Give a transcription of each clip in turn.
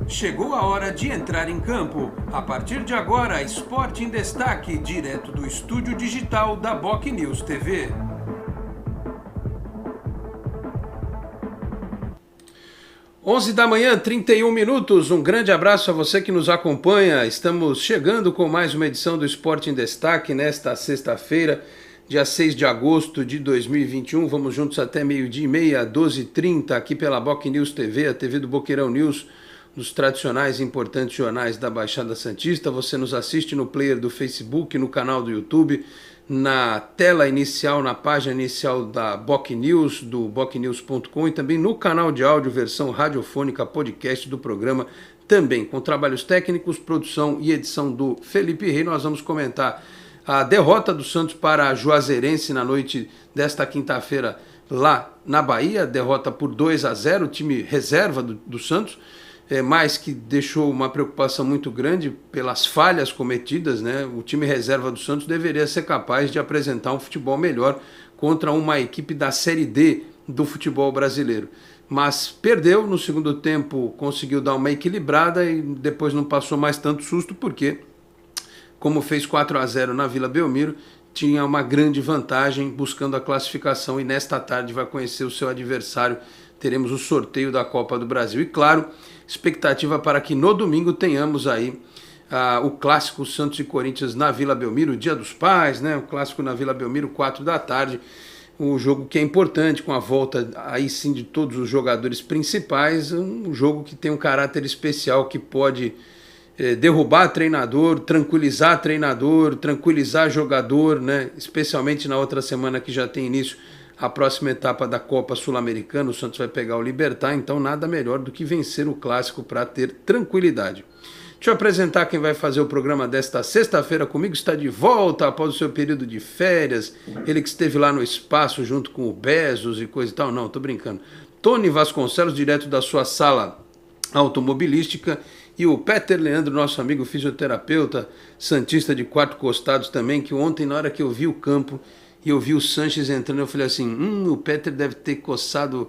Chegou a hora de entrar em campo. A partir de agora, Esporte em Destaque, direto do estúdio digital da BocNews TV. Onze da manhã, 31 minutos. Um grande abraço a você que nos acompanha. Estamos chegando com mais uma edição do Esporte em Destaque nesta sexta-feira, dia 6 de agosto de 2021. Vamos juntos até meio-dia e meia, 12h30, aqui pela BocNews TV, a TV do Boqueirão News, dos tradicionais e importantes jornais da Baixada Santista. Você nos assiste no player do Facebook, no canal do YouTube, na tela inicial, na página inicial da BocNews, do bocnews.com, e também no canal de áudio, versão radiofônica, podcast do programa, também com trabalhos técnicos, produção e edição do Felipe Rei. Nós vamos comentar a derrota do Santos para a Juazeirense na noite desta quinta-feira lá na Bahia, derrota por 2-0, o time reserva do Santos, mas que deixou uma preocupação muito grande pelas falhas cometidas, né? O time reserva do Santos deveria ser capaz de apresentar um futebol melhor contra uma equipe da Série D do futebol brasileiro. Mas perdeu no segundo tempo, conseguiu dar uma equilibrada e depois não passou mais tanto susto, porque, como fez 4-0 na Vila Belmiro, tinha uma grande vantagem buscando a classificação, e nesta tarde vai conhecer o seu adversário. Teremos o sorteio da Copa do Brasil. E claro, expectativa para que no domingo tenhamos aí o clássico Santos e Corinthians na Vila Belmiro, Dia dos Pais, né? O clássico na Vila Belmiro, 4 da tarde. Um jogo que é importante, com a volta aí sim de todos os jogadores principais. Um jogo que tem um caráter especial, que pode derrubar treinador, tranquilizar jogador, né? Especialmente na outra semana que já tem início a próxima etapa da Copa Sul-Americana. O Santos vai pegar o Libertad, então nada melhor do que vencer o clássico para ter tranquilidade. Deixa eu apresentar quem vai fazer o programa desta sexta-feira comigo. Está de volta após o seu período de férias, ele que esteve lá no espaço junto com o Bezos e coisa e tal. Não, tô brincando. Tony Vasconcelos, direto da sua sala automobilística, e o Peter Leandro, nosso amigo fisioterapeuta, santista de quatro costados também, que ontem, na hora que eu vi o campo e eu vi o Sanches entrando, eu falei assim, o Peter deve ter coçado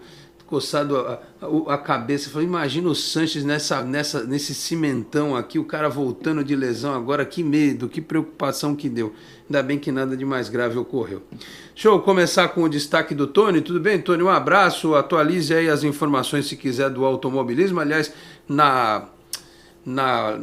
a cabeça. Eu falei, imagina o Sanches nesse cimentão aqui, o cara voltando de lesão agora, que medo, que preocupação que deu. Ainda bem que nada de mais grave ocorreu. Deixa eu começar com o destaque do Tony. Tudo bem, Tony? Um abraço, atualize aí as informações, se quiser, do automobilismo. Aliás, na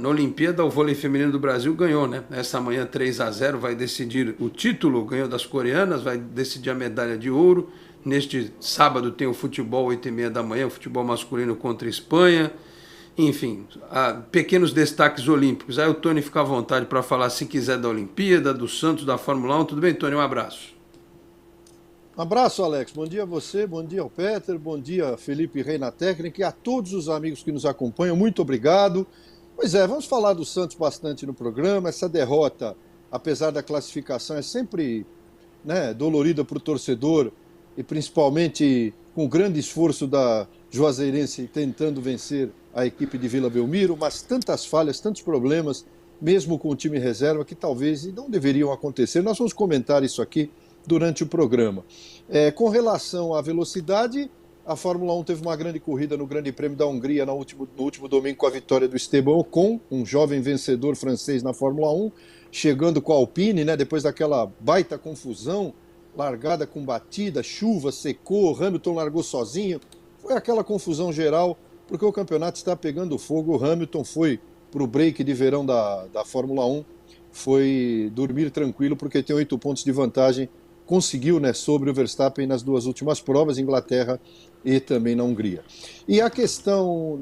Olimpíada, o vôlei feminino do Brasil ganhou, né? Essa manhã 3-0, vai decidir o título, ganhou das coreanas, vai decidir a medalha de ouro. Neste sábado tem o futebol, 8h30 da manhã, o futebol masculino contra a Espanha. Enfim, pequenos destaques olímpicos. Aí o Tony fica à vontade para falar, se quiser, da Olimpíada, do Santos, da Fórmula 1. Tudo bem, Tony? Um abraço. Um abraço, Alex. Bom dia a você, bom dia ao Peter, bom dia Felipe Rei na técnica e a todos os amigos que nos acompanham. Muito obrigado. Pois é, vamos falar do Santos bastante no programa. Essa derrota, apesar da classificação, é sempre, né, dolorida para o torcedor, e principalmente com o grande esforço da Juazeirense tentando vencer a equipe de Vila Belmiro, mas tantas falhas, tantos problemas, mesmo com o time reserva, que talvez não deveriam acontecer. Nós vamos comentar isso aqui durante o programa. Com relação à velocidade, a Fórmula 1 teve uma grande corrida no Grande Prêmio da Hungria no último domingo, com a vitória do Esteban Ocon, um jovem vencedor francês na Fórmula 1, chegando com a Alpine, né, depois daquela baita confusão, largada com batida, chuva, secou, Hamilton largou sozinho. Foi aquela confusão geral, porque o campeonato está pegando fogo. O Hamilton foi para o break de verão da Fórmula 1, foi dormir tranquilo, porque tem 8 pontos de vantagem. Conseguiu, né, sobre o Verstappen nas duas últimas provas, Inglaterra e também na Hungria. E a questão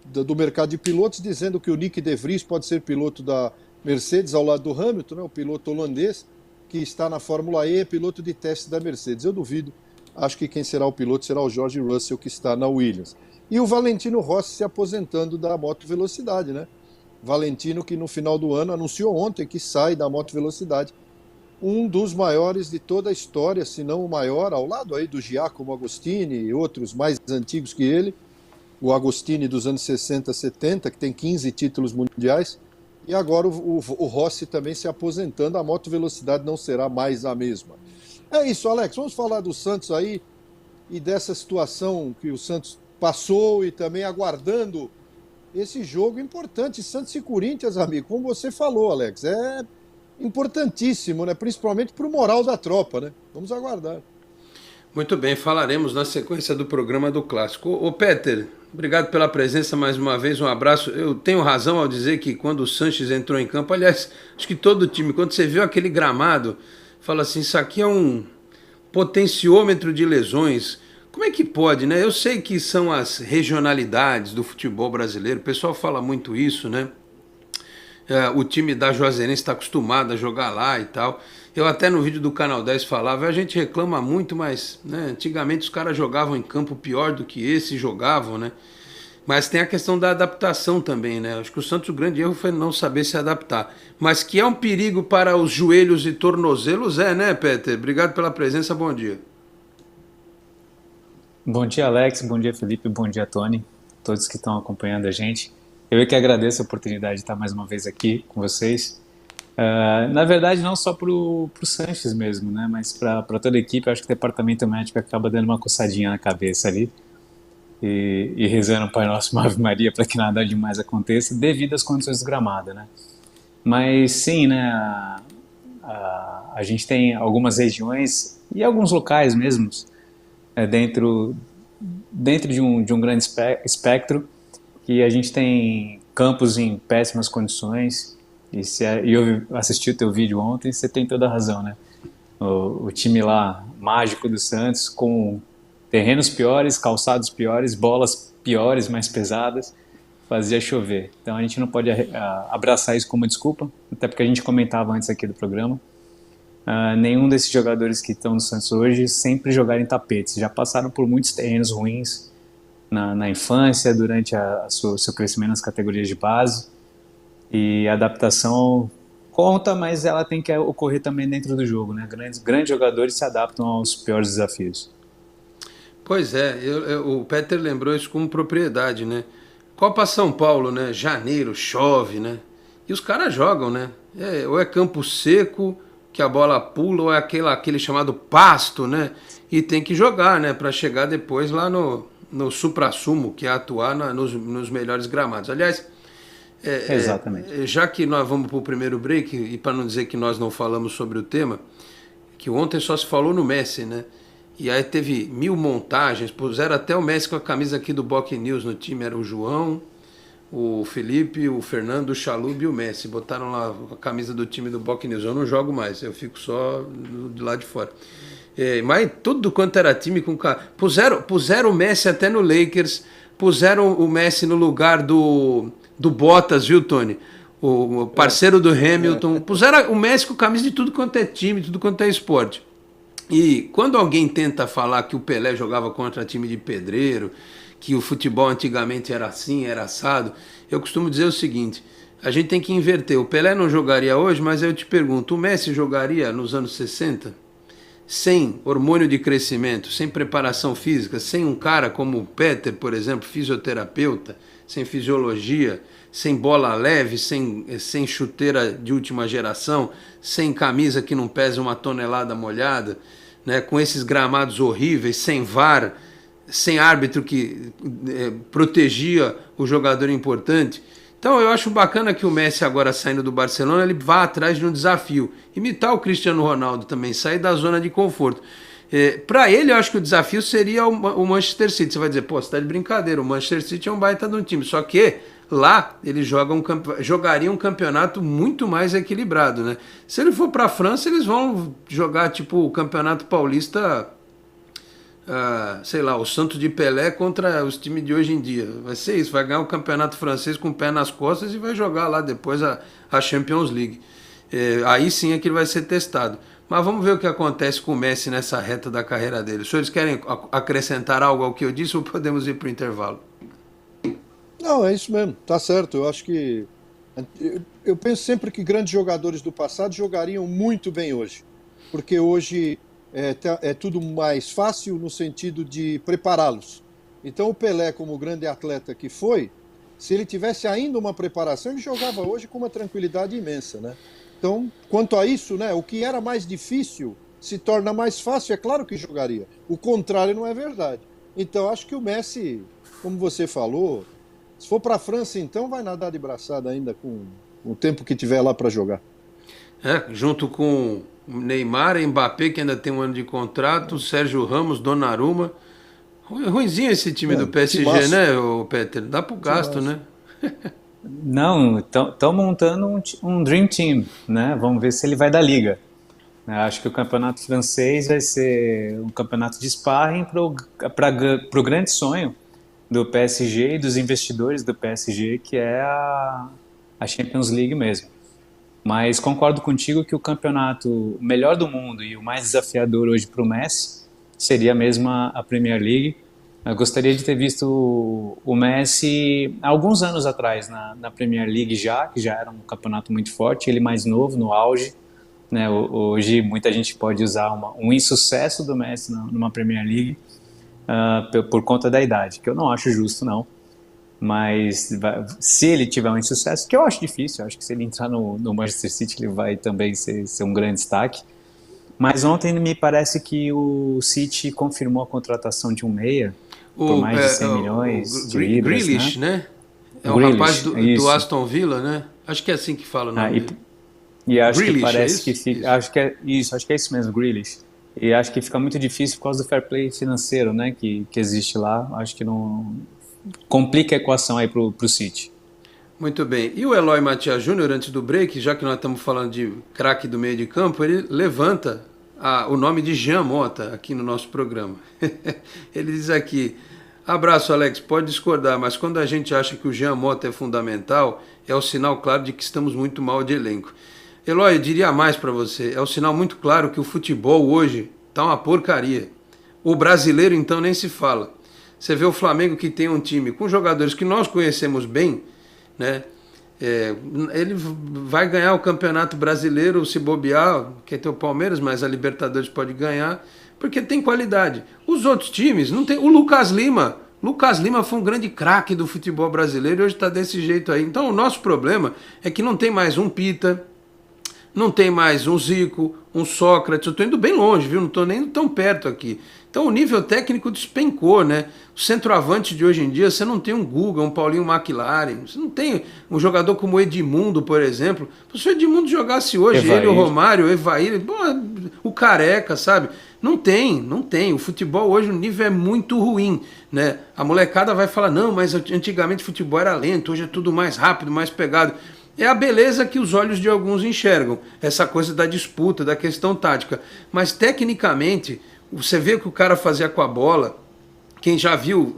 do mercado de pilotos, dizendo que o Nick de Vries pode ser piloto da Mercedes ao lado do Hamilton, né, o piloto holandês, que está na Fórmula E, é piloto de teste da Mercedes. Eu duvido, acho que quem será o piloto será o George Russell, que está na Williams. E o Valentino Rossi se aposentando da Moto Velocidade, né? Valentino, que no final do ano anunciou ontem que sai da Moto Velocidade, um dos maiores de toda a história, se não o maior, ao lado aí do Giacomo Agostini e outros mais antigos que ele, o Agostini dos anos 60, 70, que tem 15 títulos mundiais, e agora o Rossi também se aposentando. A Moto Velocidade não será mais a mesma. É isso, Alex, vamos falar do Santos aí e dessa situação que o Santos passou e também aguardando esse jogo importante, Santos e Corinthians, amigo. Como você falou, Alex, é importantíssimo, né? Principalmente para o moral da tropa, né? Vamos aguardar. Muito bem, falaremos na sequência do programa do Clássico. Ô Peter, obrigado pela presença mais uma vez, um abraço. Eu tenho razão ao dizer que quando o Sanches entrou em campo, aliás, acho que todo time, quando você viu aquele gramado, fala assim, isso aqui é um potenciômetro de lesões. Como é que pode, né? Eu sei que são as regionalidades do futebol brasileiro, o pessoal fala muito isso, né? O time da Juazeirense está acostumado a jogar lá e tal. Eu até no vídeo do Canal 10 falava, a gente reclama muito, mas né, antigamente os caras jogavam em campo pior do que esse jogavam, né? Mas tem a questão da adaptação também, né? Acho que o Santos, o grande erro foi não saber se adaptar. Mas que é um perigo para os joelhos e tornozelos, né, Peter? Obrigado pela presença, bom dia. Bom dia, Alex. Bom dia, Felipe. Bom dia, Tony. Todos que estão acompanhando a gente. Eu que agradeço a oportunidade de estar mais uma vez aqui com vocês. Na verdade, não só para o Sanches mesmo, né? Mas para toda a equipe. Eu acho que o departamento médico acaba dando uma coçadinha na cabeça ali e rezando o Pai Nosso, uma Ave Maria, para que nada demais aconteça, devido às condições do gramado, né? Mas sim, né? A gente tem algumas regiões e alguns locais mesmos dentro de um grande espectro, que a gente tem campos em péssimas condições, e eu assisti o teu vídeo ontem, você tem toda a razão, né? O time lá, mágico do Santos, com terrenos piores, calçados piores, bolas piores, mais pesadas, fazia chover. Então a gente não pode abraçar isso como desculpa, até porque a gente comentava antes aqui do programa, nenhum desses jogadores que estão no Santos hoje sempre jogaram em tapetes, já passaram por muitos terrenos ruins na infância, durante seu crescimento nas categorias de base, e a adaptação conta, mas ela tem que ocorrer também dentro do jogo, né? Grandes jogadores se adaptam aos piores desafios. Pois é, o Peter lembrou isso com propriedade, né? Copa São Paulo, né? Janeiro, chove, né? E os caras jogam, né? Ou é campo seco, que a bola pula, ou é aquele chamado pasto, né? E tem que jogar, né? Para chegar depois lá no supra-sumo, que é atuar nos melhores gramados. Aliás, exatamente. Já que nós vamos para o primeiro break, e para não dizer que nós não falamos sobre o tema, que ontem só se falou no Messi, né? E aí teve 1000 montagens, puseram até o Messi com a camisa aqui do Boc News no time, era o João, o Felipe, o Fernando, o Chalub e o Messi. Botaram lá a camisa do time do Boc News. Eu não jogo mais, eu fico só do lado de fora. Mas tudo quanto era time com cara. Puseram o Messi até no Lakers, puseram o Messi no lugar do Bottas, viu, Tony? O parceiro do Hamilton. Puseram o Messi com camisa de tudo quanto é time, tudo quanto é esporte. E quando alguém tenta falar que o Pelé jogava contra time de pedreiro, que o futebol antigamente era assim, era assado, eu costumo dizer o seguinte, a gente tem que inverter. O Pelé não jogaria hoje, mas eu te pergunto, o Messi jogaria nos anos 60? Sem hormônio de crescimento, sem preparação física, sem um cara como o Peter, por exemplo, fisioterapeuta, sem fisiologia, sem bola leve, sem chuteira de última geração, sem camisa que não pesa 1 tonelada molhada, né, com esses gramados horríveis, sem VAR, sem árbitro que protegia o jogador importante. Então eu acho bacana que o Messi agora saindo do Barcelona, ele vá atrás de um desafio. Imitar o Cristiano Ronaldo também, sair da zona de conforto. Para ele, eu acho que o desafio seria o Manchester City. Você vai dizer, pô, você tá de brincadeira, o Manchester City é um baita de um time. Só que lá ele jogaria um campeonato muito mais equilibrado, né? Se ele for para a França, eles vão jogar tipo o Campeonato Paulista, sei lá, o Santos de Pelé contra os times de hoje em dia. Vai ser isso, vai ganhar o campeonato francês com o pé nas costas e vai jogar lá depois a Champions League. Aí sim é que ele vai ser testado. Mas vamos ver o que acontece com o Messi nessa reta da carreira dele. Os senhores querem acrescentar algo ao que eu disse ou podemos ir para o intervalo? Não, é isso mesmo, tá certo. Eu acho que. Eu penso sempre que grandes jogadores do passado jogariam muito bem hoje. Porque hoje é tudo mais fácil no sentido de prepará-los. Então o Pelé, como grande atleta que foi, se ele tivesse ainda uma preparação, ele jogava hoje com uma tranquilidade imensa, né? Então, quanto a isso, né, o que era mais difícil se torna mais fácil, é claro que jogaria. O contrário não é verdade. Então, acho que o Messi como você falou, se for para a França, então vai nadar de braçada ainda com o tempo que tiver lá para jogar. Junto com Neymar, Mbappé, que ainda tem um ano de contrato, Sérgio Ramos, Donnarumma. Ruinzinho esse time do PSG, Timaço. né, o Peter? Dá pro gasto, Timaço. né? Não, estão montando um Dream Team, né? Vamos ver se ele vai da liga. Acho que o campeonato francês vai ser um campeonato de sparring para o grande sonho do PSG e dos investidores do PSG, que é a Champions League mesmo. Mas concordo contigo que o campeonato melhor do mundo e o mais desafiador hoje para o Messi seria mesmo a Premier League. Eu gostaria de ter visto o Messi há alguns anos atrás na Premier League que já era um campeonato muito forte, ele mais novo, no auge. Né? Hoje muita gente pode usar um insucesso do Messi numa Premier League por conta da idade, que eu não acho justo não. Mas se ele tiver um insucesso, que eu acho difícil, eu acho que se ele entrar no Manchester City ele vai também ser um grande destaque. Mas ontem me parece que o City confirmou a contratação de um meia por mais de 100 milhões de libras, Grealish, né? né? É o rapaz Grealish, do isso. Aston Villa, né? Acho que é assim que fala o nome dele. E acho que Grealish, parece é que isso? fica, Isso. acho que é isso mesmo, Grealish. E acho que fica muito difícil por causa do fair play financeiro, né, que existe lá. Acho que não complica a equação aí pro City. Muito bem. E o Eloy Matias Júnior, antes do break, já que nós estamos falando de craque do meio de campo, ele levanta o nome de Jean Mota aqui no nosso programa. Ele diz aqui: abraço, Alex, pode discordar, mas quando a gente acha que o Jean Mota é fundamental, é o sinal claro de que estamos muito mal de elenco. Eloy, eu diria mais para você, é o sinal muito claro que o futebol hoje está uma porcaria. O brasileiro, então, nem se fala. Você vê o Flamengo, que tem um time com jogadores que nós conhecemos bem, né? Ele vai ganhar o Campeonato Brasileiro se bobear, que tem o Palmeiras, mas a Libertadores pode ganhar, porque tem qualidade. Os outros times, não tem. O Lucas Lima foi um grande craque do futebol brasileiro e hoje está desse jeito aí. Então o nosso problema é que não tem mais um Pita, não tem mais um Zico, um Sócrates. Eu estou indo bem longe, viu? Não estou nem tão perto aqui. Então o nível técnico despencou, né? O centroavante de hoje em dia, você não tem um Guga, um Paulinho McLaren, você não tem um jogador como o Edmundo, por exemplo. Se o Edmundo jogasse hoje, Evair. ele, o Romário, o Evair, o Careca, sabe? Não tem. O futebol hoje, o nível é muito ruim, né? A molecada vai falar, não, mas antigamente o futebol era lento, hoje é tudo mais rápido, mais pegado. É a beleza que os olhos de alguns enxergam, essa coisa da disputa, da questão tática. Mas tecnicamente, você vê o que o cara fazia com a bola. Quem já viu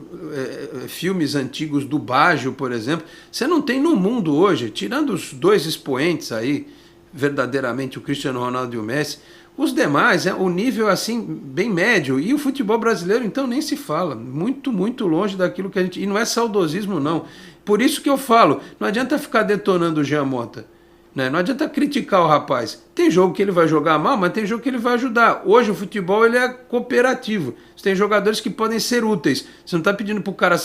filmes antigos do Baggio, por exemplo, você não tem no mundo hoje, tirando os dois expoentes aí, verdadeiramente o Cristiano Ronaldo e o Messi, os demais, o nível assim, bem médio. E o futebol brasileiro, então, nem se fala. Muito, muito longe daquilo que a gente... E não é saudosismo, não. Por isso que eu falo, não adianta ficar detonando o Jean Mota. Né? Não adianta criticar o rapaz. Tem jogo que ele vai jogar mal, mas tem jogo que ele vai ajudar. Hoje o futebol ele é cooperativo. Você tem jogadores que podem ser úteis. Você não está pedindo para o cara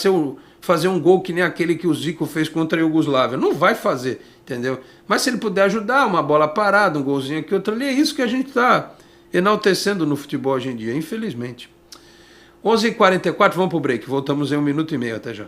fazer um gol que nem aquele que o Zico fez contra a Iugoslávia. Não vai fazer, entendeu? Mas se ele puder ajudar, uma bola parada, um golzinho aqui, outro ali, é isso que a gente está enaltecendo no futebol hoje em dia, infelizmente. 11h44, vamos para o break. Voltamos em 1 minuto e meio. Até já.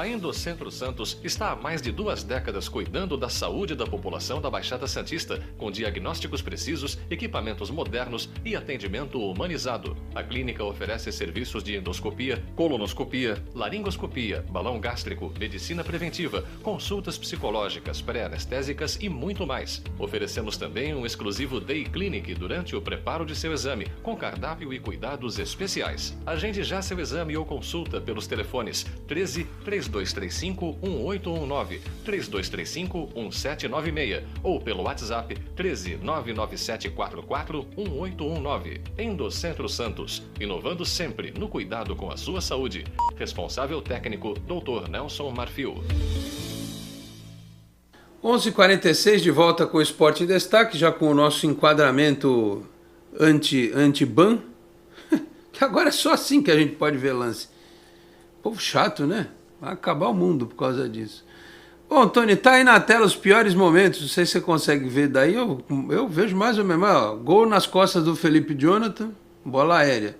A Endocentro Santos está há mais de 2 décadas cuidando da saúde da população da Baixada Santista, com diagnósticos precisos, equipamentos modernos e atendimento humanizado. A clínica oferece serviços de endoscopia, colonoscopia, laringoscopia, balão gástrico, medicina preventiva, consultas psicológicas, pré-anestésicas e muito mais. Oferecemos também um exclusivo Day Clinic durante o preparo de seu exame, com cardápio e cuidados especiais. Agende já seu exame ou consulta pelos telefones 13 3235 1819, 3235 1796 ou pelo WhatsApp 13 99744 1819. Endocentro Santos, inovando sempre no cuidado com a sua saúde. Responsável técnico Dr. Nelson Marfil. 11h46 de volta com o Esporte em Destaque, já com o nosso enquadramento anti-ban, que agora é só assim que a gente pode ver lance. Povo chato, né? Vai acabar o mundo por causa disso. Bom, Tony, tá aí na tela os piores momentos, não sei se você consegue ver daí, eu vejo mais ou menos, ó, gol nas costas do Felipe Jonathan, bola aérea.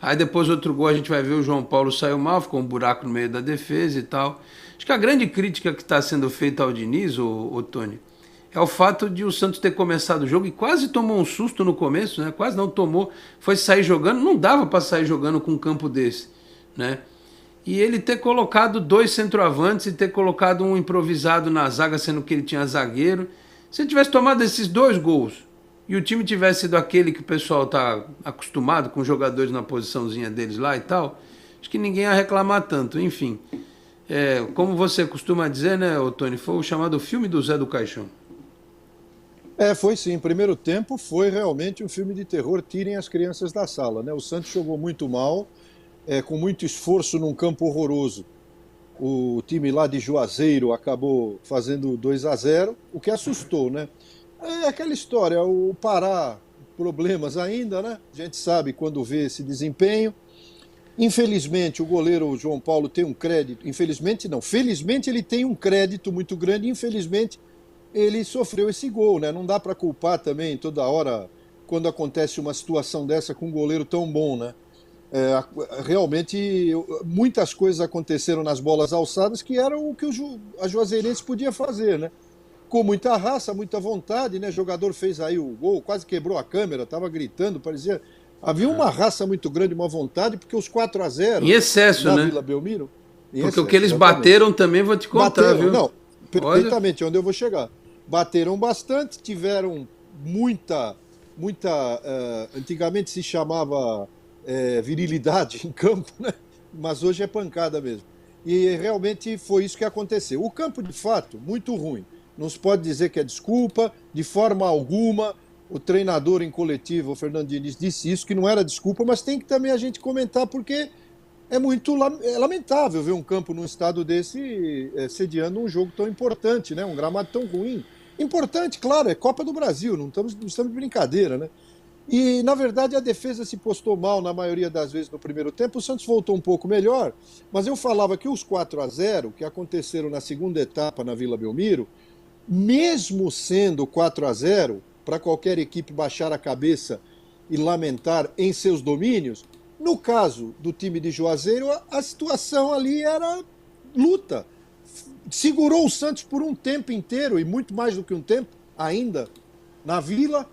Aí depois outro gol a gente vai ver o João Paulo saiu mal, ficou um buraco no meio da defesa e tal. Acho que a grande crítica que está sendo feita ao Diniz, o Tony, é o fato de o Santos ter começado o jogo e quase tomou um susto no começo, né? Quase não tomou, foi sair jogando, não dava para sair jogando com um campo desse, né? E ele ter colocado 2 centroavantes e ter colocado um improvisado na zaga, sendo que ele tinha zagueiro. Se ele tivesse tomado esses 2 gols e o time tivesse sido aquele que o pessoal está acostumado com os jogadores na posiçãozinha deles lá e tal, acho que ninguém ia reclamar tanto. Enfim, como você costuma dizer, né, Tony, foi o chamado filme do Zé do Caixão. Foi sim. Primeiro tempo foi realmente um filme de terror, tirem as crianças da sala, né? O Santos jogou muito mal, com muito esforço num campo horroroso. O time lá de Juazeiro acabou fazendo 2-0, o que assustou, né? É aquela história, o Pará, problemas ainda, né? A gente sabe quando vê esse desempenho. Infelizmente, o goleiro João Paulo tem um crédito. Infelizmente não, felizmente ele tem um crédito muito grande. Infelizmente ele sofreu esse gol, né? Não dá para culpar também toda hora quando acontece uma situação dessa com um goleiro tão bom, né? Realmente muitas coisas aconteceram nas bolas alçadas que eram o que a Juazeirense podia fazer, né? Com muita raça, muita vontade, né? O jogador fez aí o gol, quase quebrou a câmera, estava gritando, parecia... Havia uma raça muito grande, uma vontade, porque os 4-0 em excesso, na né? Vila Belmiro... Porque excesso, o que eles exatamente. bateram também, vou te contar, Bateram, viu? não, perfeitamente, onde eu vou chegar. Bateram bastante, tiveram muita antigamente se chamava virilidade em campo, né? Mas hoje é pancada mesmo. E realmente foi isso que aconteceu. O campo, de fato, muito ruim. Não se pode dizer que é desculpa, de forma alguma. O treinador em coletivo, o Fernando Diniz, disse isso, que não era desculpa, mas tem que também a gente comentar, porque é muito lamentável ver um campo num estado desse sediando um jogo tão importante, né? Um gramado tão ruim. Importante, claro, é Copa do Brasil, não estamos de brincadeira, né? E, na verdade, a defesa se postou mal na maioria das vezes no primeiro tempo. O Santos voltou um pouco melhor, mas eu falava que os 4-0 que aconteceram na segunda etapa na Vila Belmiro, mesmo sendo 4-0, para qualquer equipe baixar a cabeça e lamentar em seus domínios, no caso do time de Juazeiro, a situação ali era luta. Segurou o Santos por um tempo inteiro, e muito mais do que um tempo ainda, na Vila,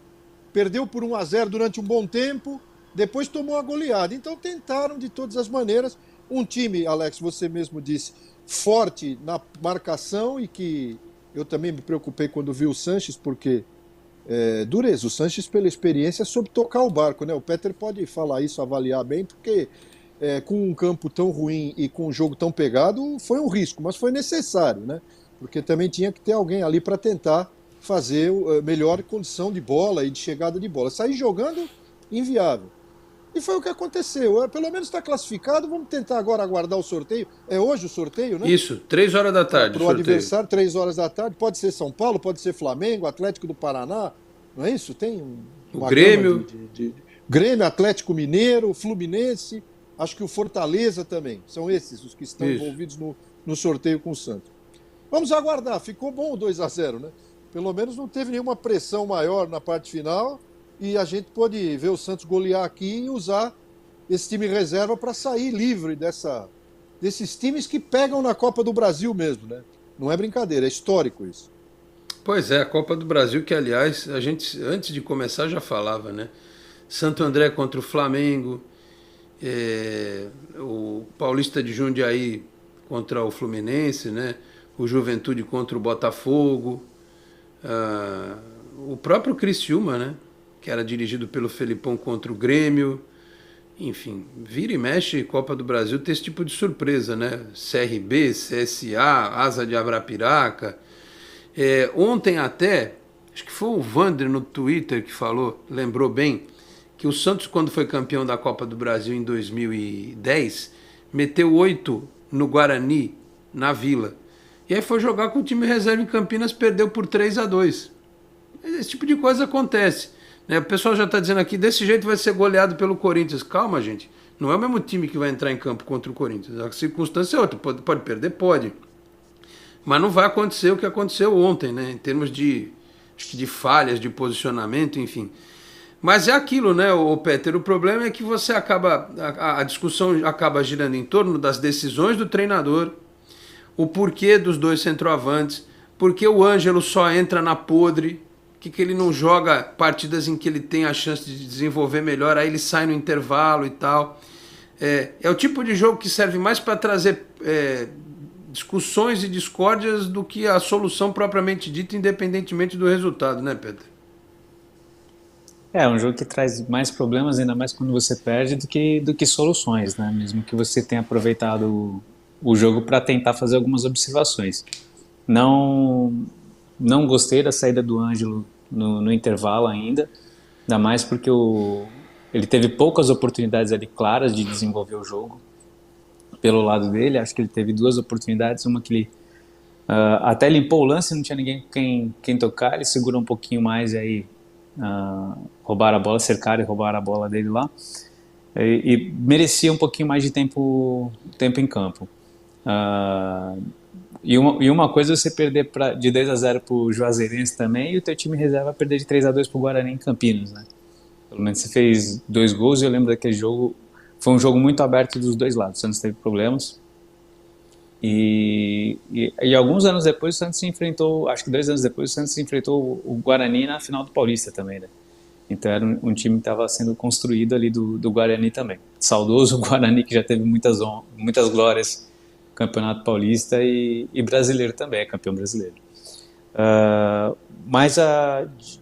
perdeu por 1-0 durante um bom tempo, depois tomou a goleada. Então tentaram de todas as maneiras. Um time, Alex, você mesmo disse, forte na marcação, e que eu também me preocupei quando vi o Sanches, porque dureza. O Sanches, pela experiência, soube tocar o barco, né? O Peter pode falar isso, avaliar bem, porque com um campo tão ruim e com um jogo tão pegado, foi um risco, mas foi necessário, né? Porque também tinha que ter alguém ali para tentar fazer melhor condição de bola e de chegada de bola. Sair jogando, inviável. E foi o que aconteceu. Pelo menos está classificado, vamos tentar agora aguardar o sorteio. É hoje o sorteio, né? Isso, 3 horas da tarde. Para o adversário, 3 horas da tarde. Pode ser São Paulo, pode ser Flamengo, Atlético do Paraná. Não é isso? Tem o Grêmio. Grêmio, Atlético Mineiro, Fluminense. Acho que o Fortaleza também. São esses os que estão envolvidos no sorteio com o Santos. Vamos aguardar. Ficou bom o 2-0, né? Pelo menos não teve nenhuma pressão maior na parte final e a gente pôde ver o Santos golear aqui e usar esse time reserva para sair livre desses times que pegam na Copa do Brasil mesmo, né? Não é brincadeira, é histórico isso. Pois é, a Copa do Brasil, que aliás, a gente antes de começar já falava, né? Santo André contra o Flamengo, o Paulista de Jundiaí contra o Fluminense, né? O Juventude contra o Botafogo, o próprio Criciúma, né? Que era dirigido pelo Felipão contra o Grêmio. Enfim, vira e mexe, Copa do Brasil tem esse tipo de surpresa, né? CRB, CSA, Asa de Arapiraca. Ontem até, acho que foi o Wander no Twitter que falou, lembrou bem, que o Santos, quando foi campeão da Copa do Brasil em 2010, meteu 8 no Guarani, na Vila. E aí foi jogar com o time reserva em Campinas, perdeu por 3-2. Esse tipo de coisa acontece. O pessoal já está dizendo aqui, desse jeito vai ser goleado pelo Corinthians. Calma, gente. Não é o mesmo time que vai entrar em campo contra o Corinthians. A circunstância é outra. Pode perder? Pode. Mas não vai acontecer o que aconteceu ontem, né? Em termos de falhas, de posicionamento, enfim. Mas é aquilo, né, Peter? O problema é que você acaba... A discussão acaba girando em torno das decisões do treinador, o porquê dos dois centroavantes, porque o Ângelo só entra na podre, que ele não joga partidas em que ele tem a chance de desenvolver melhor, aí ele sai no intervalo e tal. É o tipo de jogo que serve mais para trazer discussões e discórdias do que a solução propriamente dita, independentemente do resultado, né, Pedro? É um jogo que traz mais problemas, ainda mais quando você perde, do que soluções, né? Mesmo que você tenha aproveitado o jogo para tentar fazer algumas observações. Não gostei da saída do Ângelo no intervalo ainda mais porque ele teve poucas oportunidades ali claras de desenvolver o jogo pelo lado dele. Acho que ele teve 2 oportunidades, uma que ele até limpou o lance, não tinha ninguém quem tocar, ele segura um pouquinho mais e aí roubaram a bola, cercaram e roubaram a bola dele lá, e merecia um pouquinho mais de tempo em campo. E uma coisa é você perder de 2-0 para o Juazeirense também, e o teu time reserva perder de 3-2 para o Guarani em Campinas, né? Pelo menos você fez 2 gols, e eu lembro daquele jogo, foi um jogo muito aberto dos dois lados. O Santos teve problemas, e alguns anos depois o Santos se enfrentou, acho que 2 anos depois o Santos se enfrentou o Guarani na final do Paulista também, né? Então era um time que estava sendo construído ali do Guarani também. Saudoso Guarani, que já teve muitas glórias, Campeonato Paulista e brasileiro também, é campeão brasileiro. Mas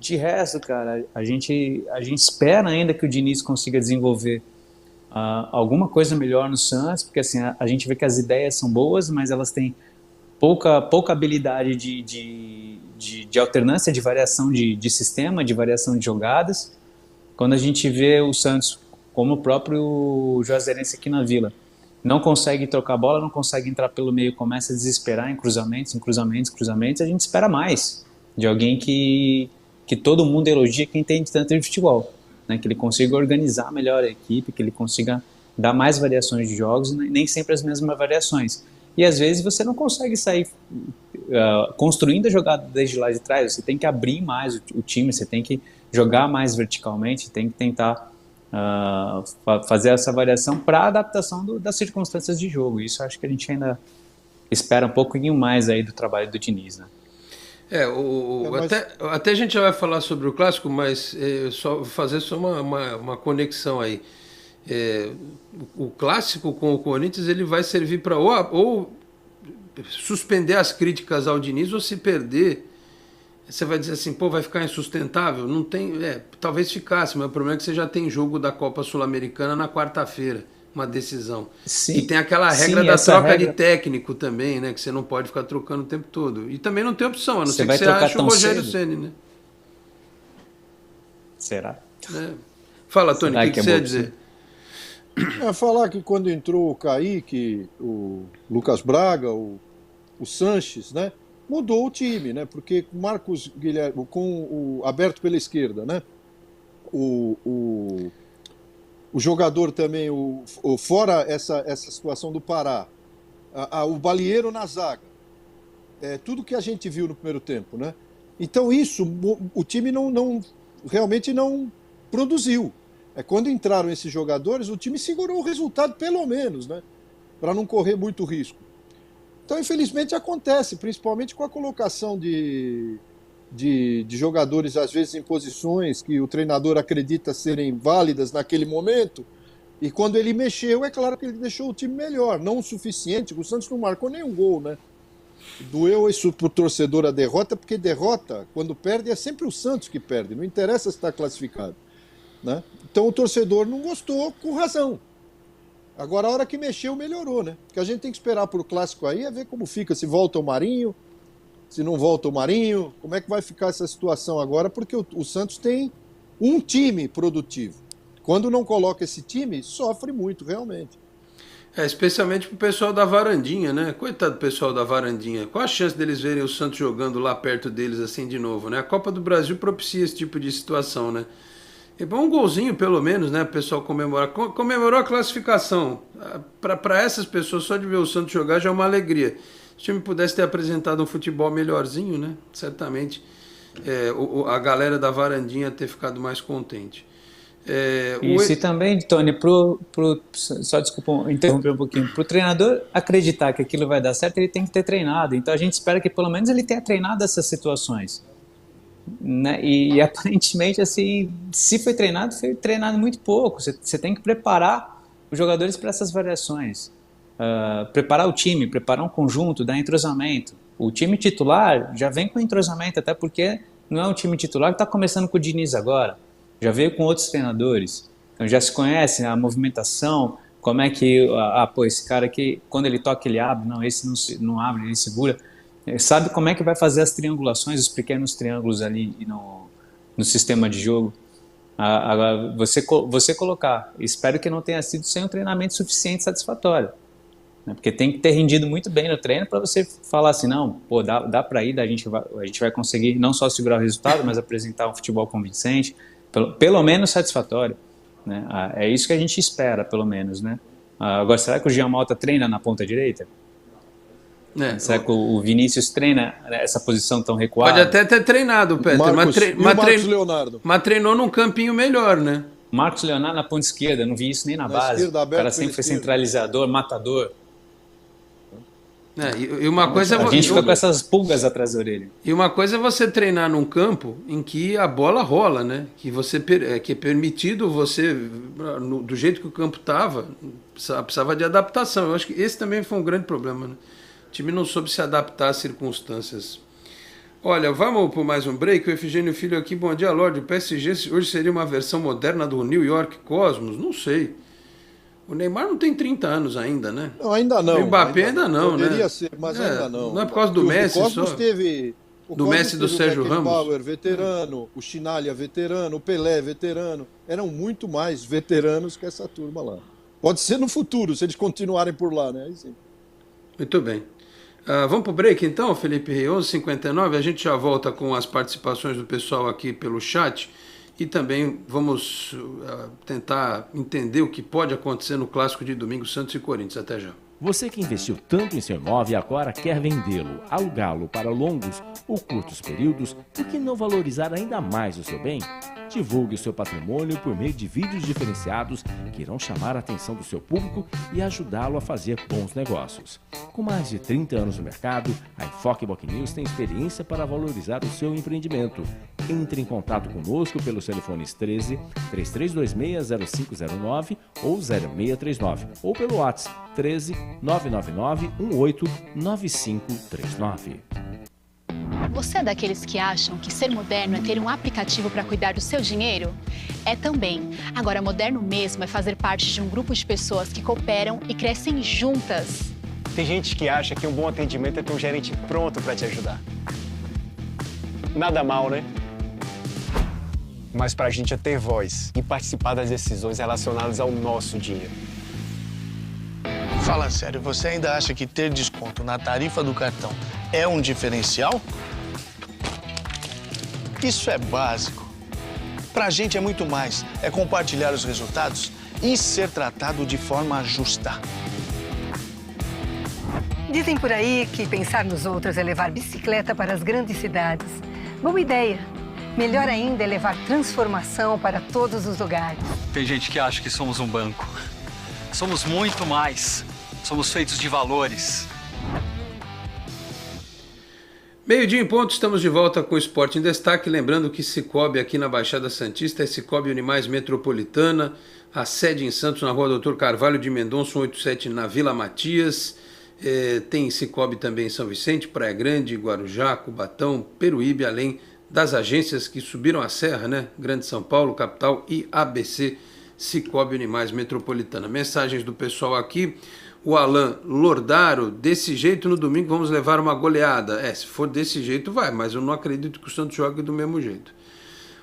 de resto, cara, a gente espera ainda que o Diniz consiga desenvolver alguma coisa melhor no Santos, porque assim, a gente vê que as ideias são boas, mas elas têm pouca habilidade de alternância, de variação de sistema, de variação de jogadas. Quando a gente vê o Santos, como o próprio Juazeirense aqui na Vila, não consegue trocar a bola, não consegue entrar pelo meio, começa a desesperar em cruzamentos, a gente espera mais de alguém que todo mundo elogia, quem entende tanto de futebol, né? Que ele consiga organizar melhor a equipe, que ele consiga dar mais variações de jogos, nem sempre as mesmas variações. E às vezes você não consegue sair construindo a jogada desde lá de trás, você tem que abrir mais o time, você tem que jogar mais verticalmente, tem que tentar fazer essa variação para a adaptação das circunstâncias de jogo. Isso acho que a gente ainda espera um pouquinho mais aí do trabalho do Diniz, né? Até a gente já vai falar sobre o Clássico, mas fazer só uma conexão aí. O Clássico com o Corinthians, ele vai servir para ou suspender as críticas ao Diniz, ou se perder, você vai dizer assim, vai ficar insustentável? Não tem, talvez ficasse, mas o problema é que você já tem jogo da Copa Sul-Americana na quarta-feira, uma decisão. Sim, e tem aquela regra da troca de técnico também, né? Que você não pode ficar trocando o tempo todo. E também não tem opção, a não ser que você ache o Rogério Ceni, né? Será? Fala, Tony, o que você ia dizer? Falar que quando entrou o Kaique, o Lucas Braga, o Sanches, né? Mudou o time, né? Porque com o Marcos Guilherme, com o aberto pela esquerda, né? O jogador também, fora essa situação do Pará, o Balieiro na zaga, tudo que a gente viu no primeiro tempo, né? Então isso, o time realmente não produziu. Quando entraram esses jogadores, o time segurou o resultado pelo menos, né? para não correr muito risco. Então, infelizmente, acontece, principalmente com a colocação de jogadores, às vezes, em posições que o treinador acredita serem válidas naquele momento, e quando ele mexeu, é claro que ele deixou o time melhor, não o suficiente. O Santos não marcou nenhum gol, né? Doeu isso pro torcedor a derrota, porque derrota, quando perde, é sempre o Santos que perde, não interessa se está classificado, né? Então o torcedor não gostou, com razão. Agora, a hora que mexeu, melhorou, né? Porque a gente tem que esperar pro clássico aí, a ver como fica, se volta o Marinho, se não volta o Marinho, como é que vai ficar essa situação agora, porque o Santos tem um time produtivo. Quando não coloca esse time, sofre muito, realmente. Especialmente pro pessoal da Varandinha, né? Coitado do pessoal da Varandinha. Qual a chance deles verem o Santos jogando lá perto deles assim de novo, né? A Copa do Brasil propicia esse tipo de situação, né? E bom, um golzinho pelo menos, né? O pessoal comemorar. Comemorou a classificação. Para essas pessoas, só de ver o Santos jogar já é uma alegria. Se o time pudesse ter apresentado um futebol melhorzinho, né? Certamente a galera da Varandinha ter ficado mais contente. Isso, e também, Tony, só desculpa interromper um pouquinho, para o treinador acreditar que aquilo vai dar certo, ele tem que ter treinado. Então a gente espera que pelo menos ele tenha treinado essas situações, né? E aparentemente, assim, se foi treinado muito pouco. Você tem que preparar os jogadores para essas variações, preparar o time, preparar um conjunto, dar entrosamento. O time titular já vem com entrosamento, até porque não é um time titular que está começando com o Diniz agora. Já veio com outros treinadores, então já se conhece a movimentação, como é que, esse cara aqui, quando ele toca ele abre, não, esse não abre, ele segura, sabe como é que vai fazer as triangulações, os pequenos triângulos ali no sistema de jogo. Agora, você colocar, espero que não tenha sido sem um treinamento suficiente e satisfatório, né? Porque tem que ter rendido muito bem no treino para você falar assim, não, pô, dá para ir, a gente vai conseguir não só segurar o resultado, mas apresentar um futebol convincente, pelo menos satisfatório, né? É isso que a gente espera, pelo menos, né? Agora, será que o Jean Mota treina na ponta direita? Será que o Vinícius treina essa posição tão recuada? Pode até ter treinado, Peter, Marcos Leonardo. Mas treinou num campinho melhor, né? Marcos Leonardo na ponta esquerda, não vi isso nem na base. Esquerda, o cara sempre foi centralizador, matador. E uma coisa a gente fica com essas pulgas atrás da orelha. E uma coisa é você treinar num campo em que a bola rola, né? Que é permitido você, do jeito que o campo estava, precisava de adaptação. Eu acho que esse também foi um grande problema, né? O time não soube se adaptar às circunstâncias. Olha, vamos por mais um break. O Efigênio Filho aqui, bom dia, Lorde. O PSG hoje seria uma versão moderna do New York Cosmos? Não sei. O Neymar não tem 30 anos ainda, né? Não, ainda não. O Mbappé ainda não, né? Poderia ser, mas ainda não. Não é por causa do Messi só? Do Messi e do Sérgio Ramos. O Beckenbauer, veterano, o Chinalha, veterano, o Pelé, veterano. Eram muito mais veteranos que essa turma lá. Pode ser no futuro, se eles continuarem por lá, né? Aí sim. Muito bem. Vamos para o break então, Felipe Rei, 11h59. A gente já volta com as participações do pessoal aqui pelo chat. E também vamos tentar entender o que pode acontecer no clássico de domingo, Santos e Corinthians. Até já. Você que investiu tanto em seu imóvel e agora quer vendê-lo, alugá-lo para longos ou curtos períodos, por que não valorizar ainda mais o seu bem? Divulgue o seu patrimônio por meio de vídeos diferenciados que irão chamar a atenção do seu público e ajudá-lo a fazer bons negócios. Com mais de 30 anos no mercado, a Enfoque Boc News tem experiência para valorizar o seu empreendimento. Entre em contato conosco pelos telefones 13 3326-0509 ou 0639 ou pelo WhatsApp 13 999 18 9539. Você é daqueles que acham que ser moderno é ter um aplicativo para cuidar do seu dinheiro? É também. Agora, moderno mesmo é fazer parte de um grupo de pessoas que cooperam e crescem juntas. Tem gente que acha que um bom atendimento é ter um gerente pronto para te ajudar. Nada mal, né? Mas pra gente é ter voz e participar das decisões relacionadas ao nosso dinheiro. Fala sério, você ainda acha que ter desconto na tarifa do cartão é um diferencial? Isso é básico. Pra gente é muito mais. É compartilhar os resultados e ser tratado de forma justa. Dizem por aí que pensar nos outros é levar bicicleta para as grandes cidades. Boa ideia. Melhor ainda é levar transformação para todos os lugares. Tem gente que acha que somos um banco. Somos muito mais. Somos feitos de valores. Meio-dia em ponto, estamos de volta com o Esporte em Destaque. Lembrando que Cicobi aqui na Baixada Santista é Cicobi Unimais Metropolitana, a sede em Santos, na rua Doutor Carvalho de Mendonça, 187, na Vila Matias. Tem Cicobi também em São Vicente, Praia Grande, Guarujá, Cubatão, Peruíbe, além das agências que subiram a serra, né? Grande São Paulo, Capital e ABC, Cicobi Unimais Metropolitana. Mensagens do pessoal aqui. O Alan Lordaro, desse jeito no domingo vamos levar uma goleada. Se for desse jeito vai, mas eu não acredito que o Santos jogue do mesmo jeito.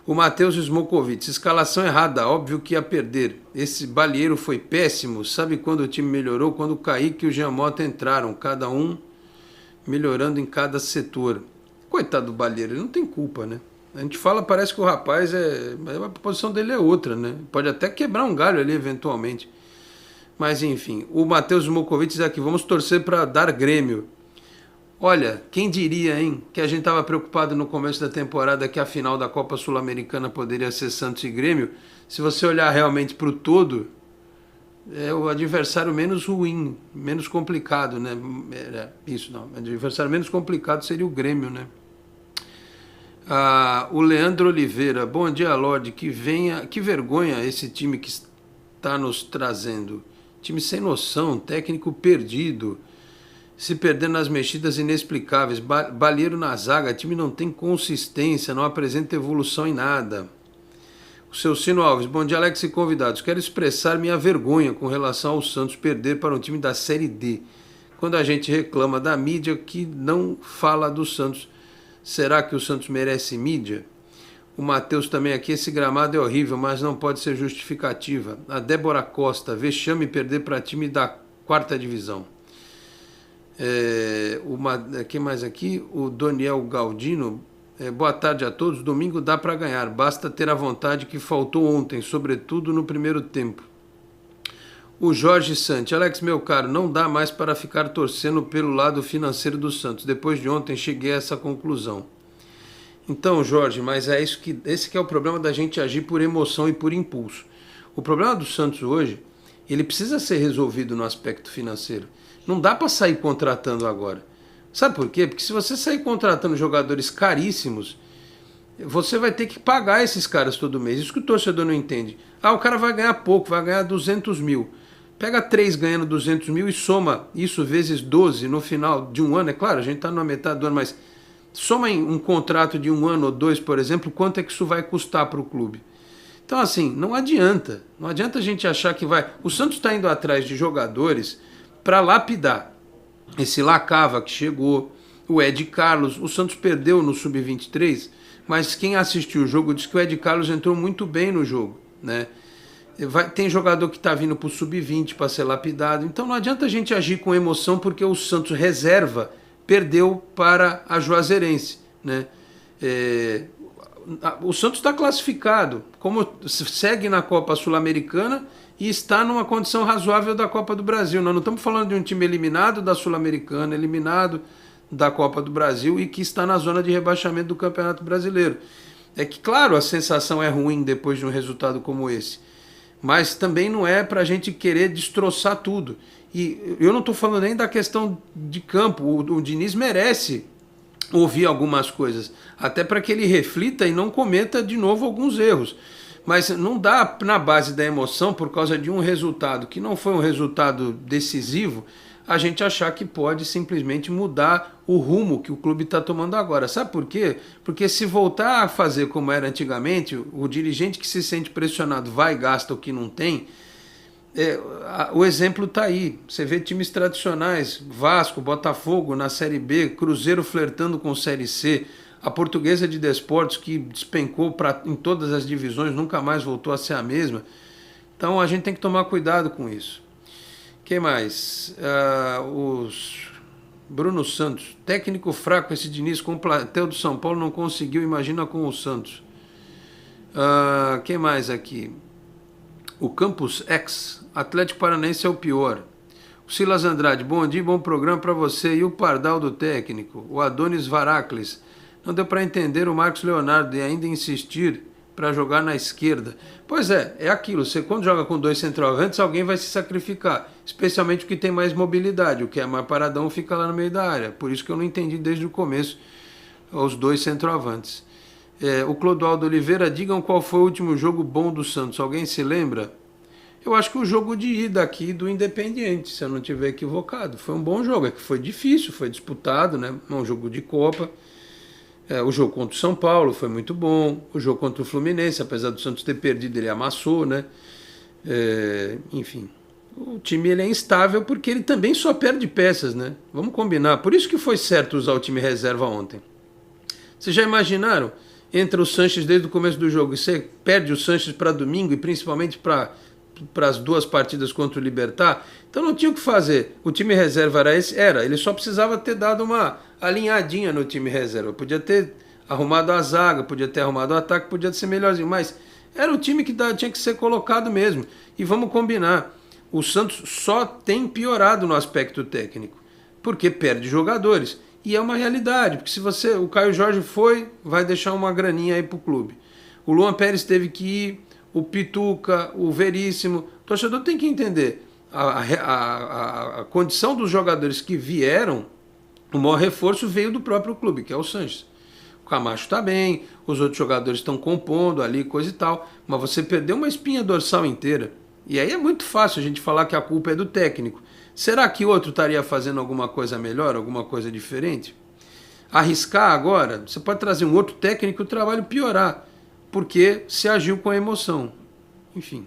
O Matheus Smokovic, escalação errada, óbvio que ia perder. Esse Balieiro foi péssimo, sabe quando o time melhorou? Quando o Kaique e o Jean Mota entraram, cada um melhorando em cada setor. Coitado do Balieiro, ele não tem culpa, né? A gente fala, parece que o rapaz a posição dele é outra, né? Pode até quebrar um galho ali eventualmente. Mas enfim, o Matheus Mokovic diz aqui, vamos torcer para dar Grêmio. Olha, quem diria, hein, que a gente estava preocupado no começo da temporada que a final da Copa Sul-Americana poderia ser Santos e Grêmio. Se você olhar realmente para o todo, é o adversário menos ruim, menos complicado, né? O adversário menos complicado seria o Grêmio, né? O Leandro Oliveira, bom dia, Lorde, que vergonha esse time que está nos trazendo. Time sem noção, técnico perdido, se perdendo nas mexidas inexplicáveis, Balieiro na zaga, time não tem consistência, não apresenta evolução em nada. O seu Cino Alves, bom dia, Alex e convidados. Quero expressar minha vergonha com relação ao Santos perder para um time da Série D. Quando a gente reclama da mídia que não fala do Santos, será que o Santos merece mídia? O Matheus também aqui, esse gramado é horrível, mas não pode ser justificativa. A Débora Costa, vexame perder para time da 4ª divisão. Quem mais aqui? O Daniel Galdino, boa tarde a todos, domingo dá para ganhar, basta ter a vontade que faltou ontem, sobretudo no primeiro tempo. O Jorge Santi, Alex, meu caro, não dá mais para ficar torcendo pelo lado financeiro do Santos. Depois de ontem cheguei a essa conclusão. Então, Jorge, mas esse que é o problema da gente agir por emoção e por impulso. O problema do Santos hoje, ele precisa ser resolvido no aspecto financeiro. Não dá para sair contratando agora. Sabe por quê? Porque se você sair contratando jogadores caríssimos, você vai ter que pagar esses caras todo mês. Isso que o torcedor não entende. O cara vai ganhar pouco, vai ganhar 200 mil. Pega 3 ganhando 200 mil e soma isso vezes 12 no final de um ano. É claro, a gente está na metade do ano, mas soma em um contrato de 1 ano ou 2, por exemplo, quanto é que isso vai custar para o clube. Então, assim, não adianta a gente achar que vai... O Santos está indo atrás de jogadores para lapidar. Esse Lacava que chegou, o Ed Carlos, o Santos perdeu no Sub-23, mas quem assistiu o jogo disse que o Ed Carlos entrou muito bem no jogo, né? Tem jogador que está vindo para o Sub-20 para ser lapidado, então não adianta a gente agir com emoção porque o Santos reserva perdeu para a Juazeirense, né? O Santos está classificado, como segue na Copa Sul-Americana e está numa condição razoável da Copa do Brasil. Nós não estamos falando de um time eliminado da Sul-Americana, eliminado da Copa do Brasil e que está na zona de rebaixamento do Campeonato Brasileiro. É que, claro, a sensação é ruim depois de um resultado como esse, mas também não é para a gente querer destroçar tudo. E eu não estou falando nem da questão de campo, o Diniz merece ouvir algumas coisas, até para que ele reflita e não cometa de novo alguns erros. Mas não dá, na base da emoção, por causa de um resultado que não foi um resultado decisivo, a gente achar que pode simplesmente mudar o rumo que o clube está tomando agora. Sabe por quê? Porque se voltar a fazer como era antigamente, o dirigente que se sente pressionado vai e gasta o que não tem, o exemplo está aí. Você vê times tradicionais, Vasco, Botafogo na Série B, Cruzeiro flertando com Série C, a Portuguesa de Desportos que despencou em todas as divisões, nunca mais voltou a ser a mesma. Então a gente tem que tomar cuidado com isso. Quem mais? Bruno Santos, técnico fraco esse Diniz, com o plantel do São Paulo não conseguiu, imagina com o Santos. Quem mais aqui? O Campus X, Atlético Paranaense é o pior. O Silas Andrade, bom dia, bom programa para você. E o Pardal do técnico, o Adonis Varacles. Não deu para entender o Marcos Leonardo e ainda insistir para jogar na esquerda. Pois é aquilo, você quando joga com 2 centroavantes, alguém vai se sacrificar, especialmente o que tem mais mobilidade, o que é mais paradão fica lá no meio da área, por isso que eu não entendi desde o começo os 2 centroavantes. O Clodoaldo Oliveira, digam qual foi o último jogo bom do Santos, alguém se lembra? Eu acho que o jogo de ida aqui do Independiente, se eu não estiver equivocado, foi um bom jogo, é que foi difícil, foi disputado, né? Um jogo de Copa. O jogo contra o São Paulo foi muito bom. O jogo contra o Fluminense, apesar do Santos ter perdido, ele amassou, né? Enfim, o time ele é instável porque ele também só perde peças, né? Vamos combinar. Por isso que foi certo usar o time reserva ontem. Vocês já imaginaram? Entra o Sanches desde o começo do jogo e você perde o Sanches para domingo e principalmente para as 2 partidas contra o Libertad, então não tinha o que fazer. O time reserva ele só precisava ter dado uma alinhadinha no time reserva, podia ter arrumado a zaga, podia ter arrumado o ataque, podia ser melhorzinho, mas era o time que tinha que ser colocado mesmo. E vamos combinar, o Santos só tem piorado no aspecto técnico, porque perde jogadores, e é uma realidade, porque se o Caio Jorge vai deixar uma graninha aí pro clube, o Luan Pérez teve que ir, o Pituca, o Veríssimo. O torcedor tem que entender a condição dos jogadores que vieram. O maior reforço veio do próprio clube, que é o Sanches. O Camacho está bem, os outros jogadores estão compondo ali, coisa e tal, mas você perdeu uma espinha dorsal inteira. E aí é muito fácil a gente falar que a culpa é do técnico. Será que outro estaria fazendo alguma coisa melhor, alguma coisa diferente? Arriscar agora, você pode trazer um outro técnico e o trabalho piorar, porque se agiu com a emoção. Enfim.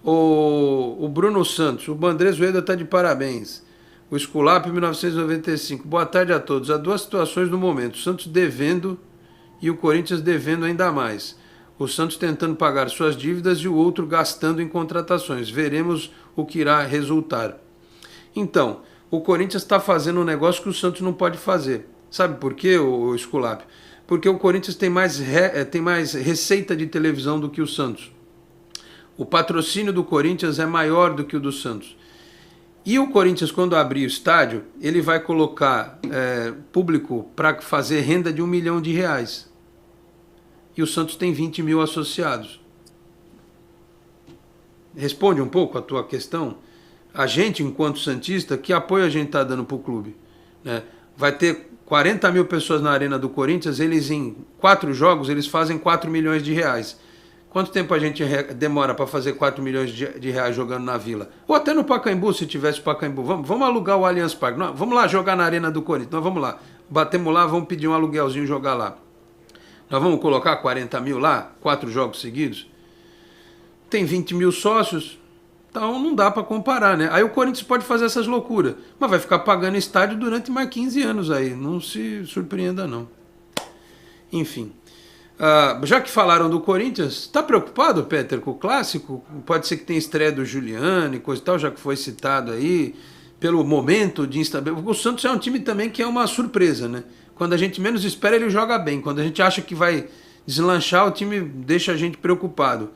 O Bruno Santos, o Bandrés Rueda está de parabéns. O Esculap 1995. Boa tarde a todos. Há 2 situações no momento. O Santos devendo e o Corinthians devendo ainda mais. O Santos tentando pagar suas dívidas e o outro gastando em contratações. Veremos o que irá resultar. Então, o Corinthians está fazendo um negócio que o Santos não pode fazer. Sabe por quê, o Esculap? Porque o Corinthians tem mais receita de televisão do que o Santos. O patrocínio do Corinthians é maior do que o do Santos. E o Corinthians, quando abrir o estádio, ele vai colocar público para fazer renda de R$1 milhão. E o Santos tem 20 mil associados. Responde um pouco a tua questão. A gente, enquanto santista, que apoio a gente está dando para o clube? Né? Vai ter 40 mil pessoas na arena do Corinthians, eles em 4 jogos, eles fazem R$4 milhões. Quanto tempo a gente demora para fazer R$4 milhões jogando na Vila? Ou até no Pacaembu, se tivesse Pacaembu. Vamos alugar o Allianz Parque. Vamos lá jogar na arena do Corinthians. Nós vamos lá. Batemos lá, vamos pedir um aluguelzinho e jogar lá. Nós vamos colocar 40 mil lá, 4 jogos seguidos. Tem 20 mil sócios, então não dá para comparar, né? Aí o Corinthians pode fazer essas loucuras, mas vai ficar pagando estádio durante mais 15 anos aí. Não se surpreenda, não. Enfim. Já que falaram do Corinthians, está preocupado, Peter, com o Clássico? Pode ser que tenha estreia do Giuliani, coisa e tal, já que foi citado aí, pelo momento de instabilidade. O Santos é um time também que é uma surpresa, né? Quando a gente menos espera, ele joga bem. Quando a gente acha que vai deslanchar, o time deixa a gente preocupado.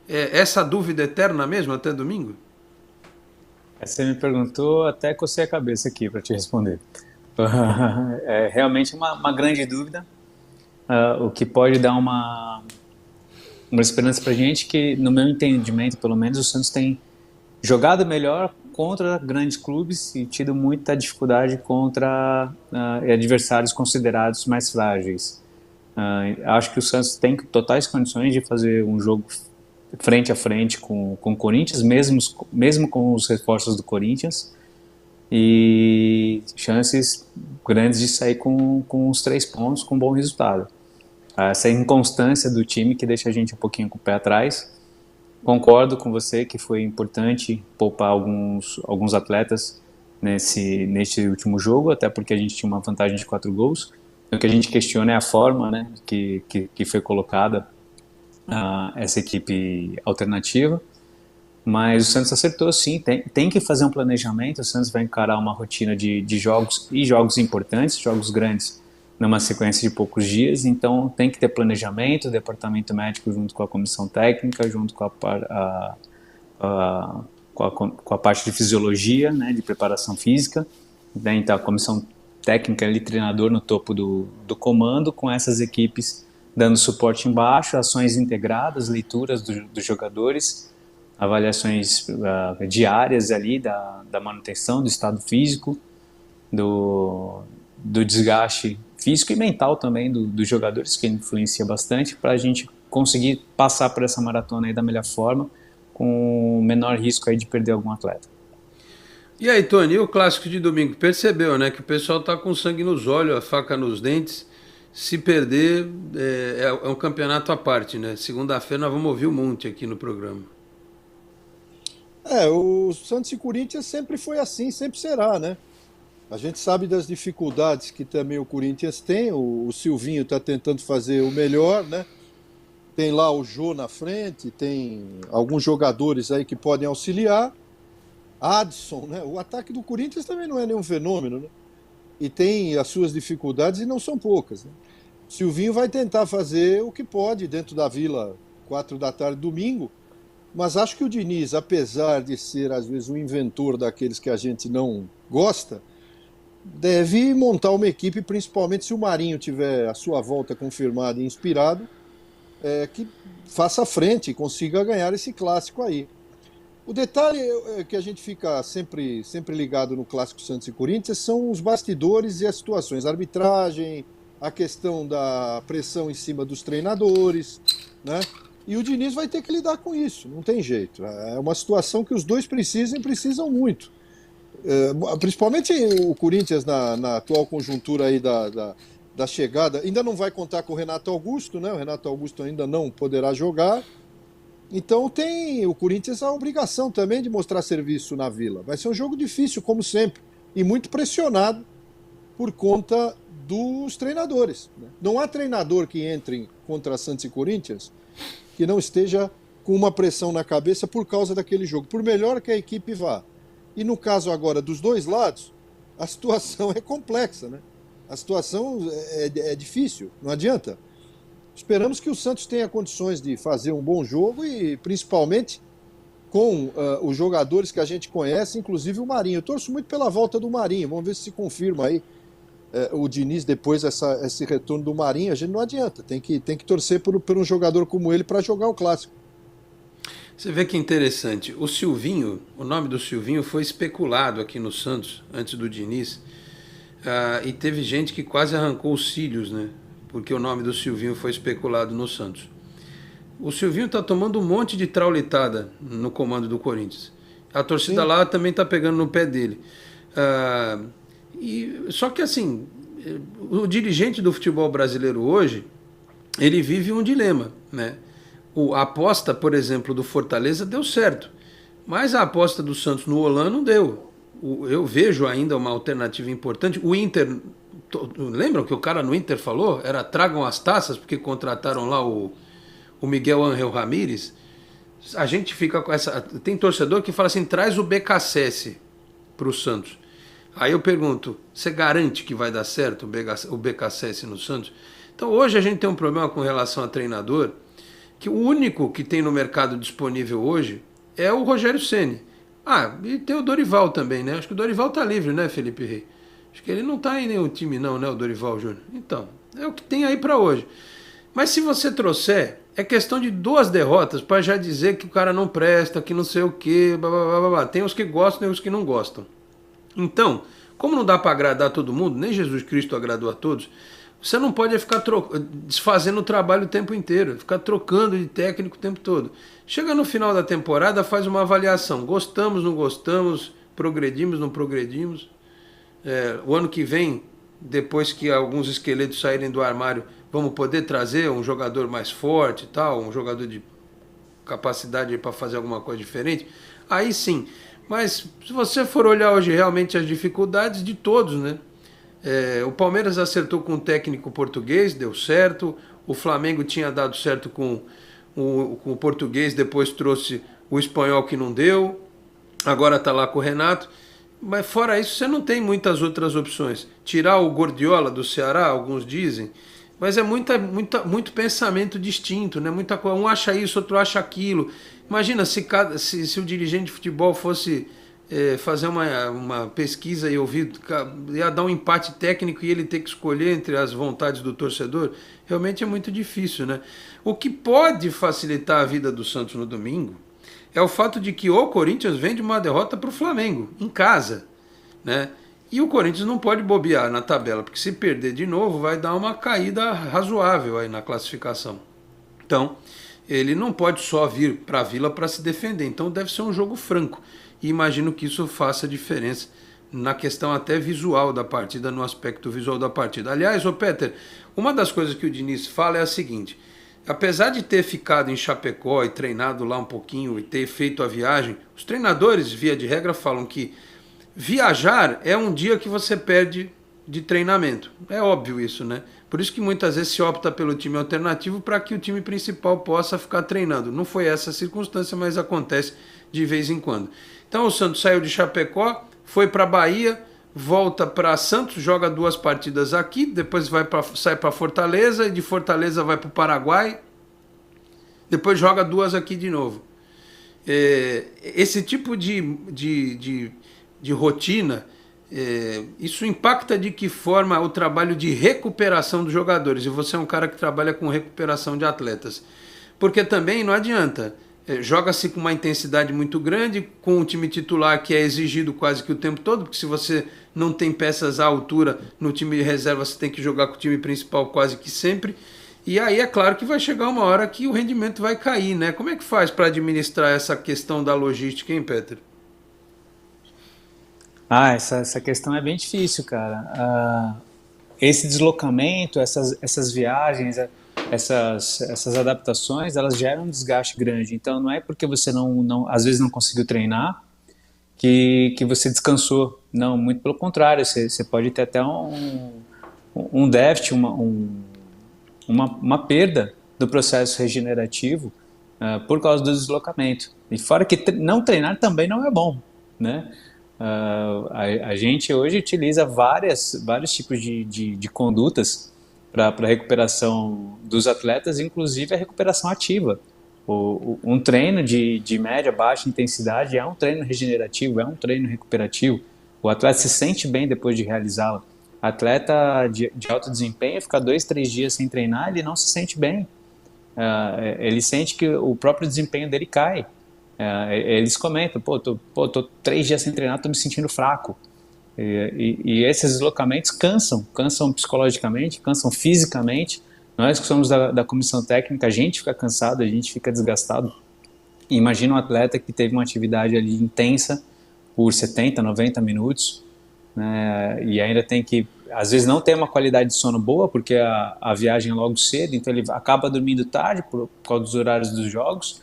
Essa dúvida eterna mesmo, até domingo? Você me perguntou, até cocei a cabeça aqui para te responder. É realmente uma grande dúvida. O que pode dar uma esperança para a gente que, no meu entendimento, pelo menos, o Santos tem jogado melhor contra grandes clubes e tido muita dificuldade contra adversários considerados mais frágeis. Acho que o Santos tem totais condições de fazer um jogo frente a frente com o Corinthians, mesmo com os reforços do Corinthians, e chances grandes de sair com os 3 pontos com bom resultado. Essa inconstância do time que deixa a gente um pouquinho com o pé atrás. Concordo com você que foi importante poupar alguns atletas neste último jogo, até porque a gente tinha uma vantagem de 4 gols. O que a gente questiona é a forma, né, que foi colocada essa equipe alternativa. Mas o Santos acertou sim, tem que fazer um planejamento. O Santos vai encarar uma rotina de jogos e jogos importantes, jogos grandes, numa sequência de poucos dias, então tem que ter planejamento, o departamento médico junto com a comissão técnica, junto com a parte de fisiologia, né, de preparação física, então a comissão técnica ali, treinador no topo do comando, com essas equipes dando suporte embaixo, ações integradas, leituras dos jogadores, avaliações diárias ali da manutenção, do estado físico, do desgaste físico e mental também dos jogadores, que influencia bastante, para a gente conseguir passar por essa maratona aí da melhor forma, com o menor risco aí de perder algum atleta. E aí, Tony, e o clássico de domingo? Percebeu, né, que o pessoal tá com sangue nos olhos, a faca nos dentes. Se perder, é um campeonato à parte, né? Segunda-feira nós vamos ouvir um monte aqui no programa. O Santos e Corinthians sempre foi assim, sempre será, né? A gente sabe das dificuldades que também o Corinthians tem, o Silvinho está tentando fazer o melhor, né? Tem lá o Jô na frente, tem alguns jogadores aí que podem auxiliar. Adson, né? O ataque do Corinthians também não é nenhum fenômeno, né? E tem as suas dificuldades e não são poucas, né? Silvinho vai tentar fazer o que pode dentro da Vila, 4 da tarde, domingo, mas acho que o Diniz, apesar de ser às vezes um inventor daqueles que a gente não gosta, deve montar uma equipe, principalmente se o Marinho tiver a sua volta confirmada e inspirado, que faça frente e consiga ganhar esse clássico aí. O detalhe que a gente fica sempre ligado no clássico Santos e Corinthians são os bastidores e as situações, a arbitragem, a questão da pressão em cima dos treinadores, né? E o Diniz vai ter que lidar com isso, não tem jeito. É uma situação que os dois precisam muito. Principalmente o Corinthians na atual conjuntura aí da chegada, ainda não vai contar com o Renato Augusto, né? O Renato Augusto ainda não poderá jogar. Então tem o Corinthians a obrigação também de mostrar serviço na Vila. Vai ser um jogo difícil, como sempre, e muito pressionado por conta dos treinadores, né? Não há treinador que entre contra Santos e Corinthians que não esteja com uma pressão na cabeça por causa daquele jogo, por melhor que a equipe vá. E no caso agora dos dois lados, a situação é complexa, né? A situação é difícil, não adianta. Esperamos que o Santos tenha condições de fazer um bom jogo e principalmente com os jogadores que a gente conhece, inclusive o Marinho. Eu torço muito pela volta do Marinho, vamos ver se confirma aí o Diniz depois esse retorno do Marinho. A gente não adianta, tem que torcer por um jogador como ele para jogar o clássico. Você vê que interessante, o Silvinho, o nome do Silvinho foi especulado aqui no Santos, antes do Diniz, e teve gente que quase arrancou os cílios, né? Porque o nome do Silvinho foi especulado no Santos. O Silvinho está tomando um monte de traulitada no comando do Corinthians. A torcida lá também está pegando no pé dele. Só que assim, o dirigente do futebol brasileiro hoje, ele vive um dilema, né? A aposta, por exemplo, do Fortaleza deu certo, mas a aposta do Santos no Holan não deu. Eu vejo ainda uma alternativa importante. O Inter, lembram que o cara no Inter falou? Era tragam as taças, porque contrataram lá o Miguel Ángel Ramírez. A gente fica com essa... Tem torcedor que fala assim, traz o BKSS para o Santos. Aí eu pergunto, você garante que vai dar certo o BKSS no Santos? Então hoje a gente tem um problema com relação a treinador, que o único que tem no mercado disponível hoje é o Rogério Ceni. E tem o Dorival também, né? Acho que o Dorival tá livre, né, Felipe Rey? Acho que ele não tá em nenhum time não, né, o Dorival Júnior? Então, é o que tem aí para hoje. Mas se você trouxer, é questão de 2 derrotas para já dizer que o cara não presta, que não sei o quê, blá, blá, blá, blá. Tem os que gostam e os que não gostam. Então, como não dá para agradar todo mundo, nem Jesus Cristo agradou a todos, você não pode ficar desfazendo o trabalho o tempo inteiro, ficar trocando de técnico o tempo todo. Chega no final da temporada, faz uma avaliação. Gostamos, não gostamos, progredimos, não progredimos. O ano que vem, depois que alguns esqueletos saírem do armário, vamos poder trazer um jogador mais forte e tal, um jogador de capacidade para fazer alguma coisa diferente. Aí sim. Mas se você for olhar hoje realmente as dificuldades de todos, né? O Palmeiras acertou com o técnico português, deu certo. O Flamengo tinha dado certo com o português, depois trouxe o espanhol que não deu. Agora está lá com o Renato. Mas fora isso, você não tem muitas outras opções. Tirar o Guardiola do Ceará, alguns dizem, mas é muito pensamento distinto, né? Muita coisa. Um acha isso, outro acha aquilo. Imagina se o dirigente de futebol fosse fazer uma pesquisa e ouvir, ia dar um empate técnico e ele ter que escolher entre as vontades do torcedor, realmente é muito difícil, né? O que pode facilitar a vida do Santos no domingo é o fato de que o Corinthians vem de uma derrota para o Flamengo, em casa, né? E o Corinthians não pode bobear na tabela, porque se perder de novo vai dar uma caída razoável aí na classificação. Então, ele não pode só vir para a Vila para se defender, então deve ser um jogo franco. E imagino que isso faça diferença na questão até visual da partida, no aspecto visual da partida. Aliás, ô Peter, uma das coisas que o Diniz fala é a seguinte: apesar de ter ficado em Chapecó e treinado lá um pouquinho e ter feito a viagem, os treinadores, via de regra, falam que viajar é um dia que você perde de treinamento. É óbvio isso, né? Por isso que muitas vezes se opta pelo time alternativo para que o time principal possa ficar treinando. Não foi essa a circunstância, mas acontece de vez em quando. Então o Santos saiu de Chapecó, foi para Bahia, volta para Santos, joga 2 partidas aqui, depois sai para Fortaleza, e de Fortaleza vai para o Paraguai, depois joga 2 aqui de novo. Esse tipo de rotina, isso impacta de que forma o trabalho de recuperação dos jogadores? E você é um cara que trabalha com recuperação de atletas. Porque também não adianta, joga-se com uma intensidade muito grande, com um time titular que é exigido quase que o tempo todo, porque se você não tem peças à altura no time de reserva, você tem que jogar com o time principal quase que sempre. E aí é claro que vai chegar uma hora que o rendimento vai cair, né? Como é que faz para administrar essa questão da logística, hein, Peter? Essa questão é bem difícil, cara. Esse deslocamento, essas viagens, essas adaptações, elas geram um desgaste grande. Então, não é porque você às vezes não conseguiu treinar que você descansou. Não, muito pelo contrário. Você pode ter até um déficit, uma perda do processo regenerativo por causa do deslocamento. E fora que não treinar também não é bom, né? A gente hoje utiliza vários tipos de condutas para a recuperação dos atletas, inclusive a recuperação ativa. Um treino de média, baixa intensidade é um treino regenerativo, é um treino recuperativo. O atleta se sente bem depois de realizá-lo. Atleta de alto desempenho fica 2, 3 dias sem treinar, ele não se sente bem. Ele sente que o próprio desempenho dele cai. Eles comentam, tô 3 dias sem treinar, tô me sentindo fraco. E esses deslocamentos cansam psicologicamente, cansam fisicamente. Nós que somos da comissão técnica, a gente fica cansado, a gente fica desgastado. Imagina um atleta que teve uma atividade ali intensa por 70, 90 minutos, né, e ainda tem que, às vezes, não ter uma qualidade de sono boa, porque a viagem é logo cedo, então ele acaba dormindo tarde por causa dos horários dos jogos.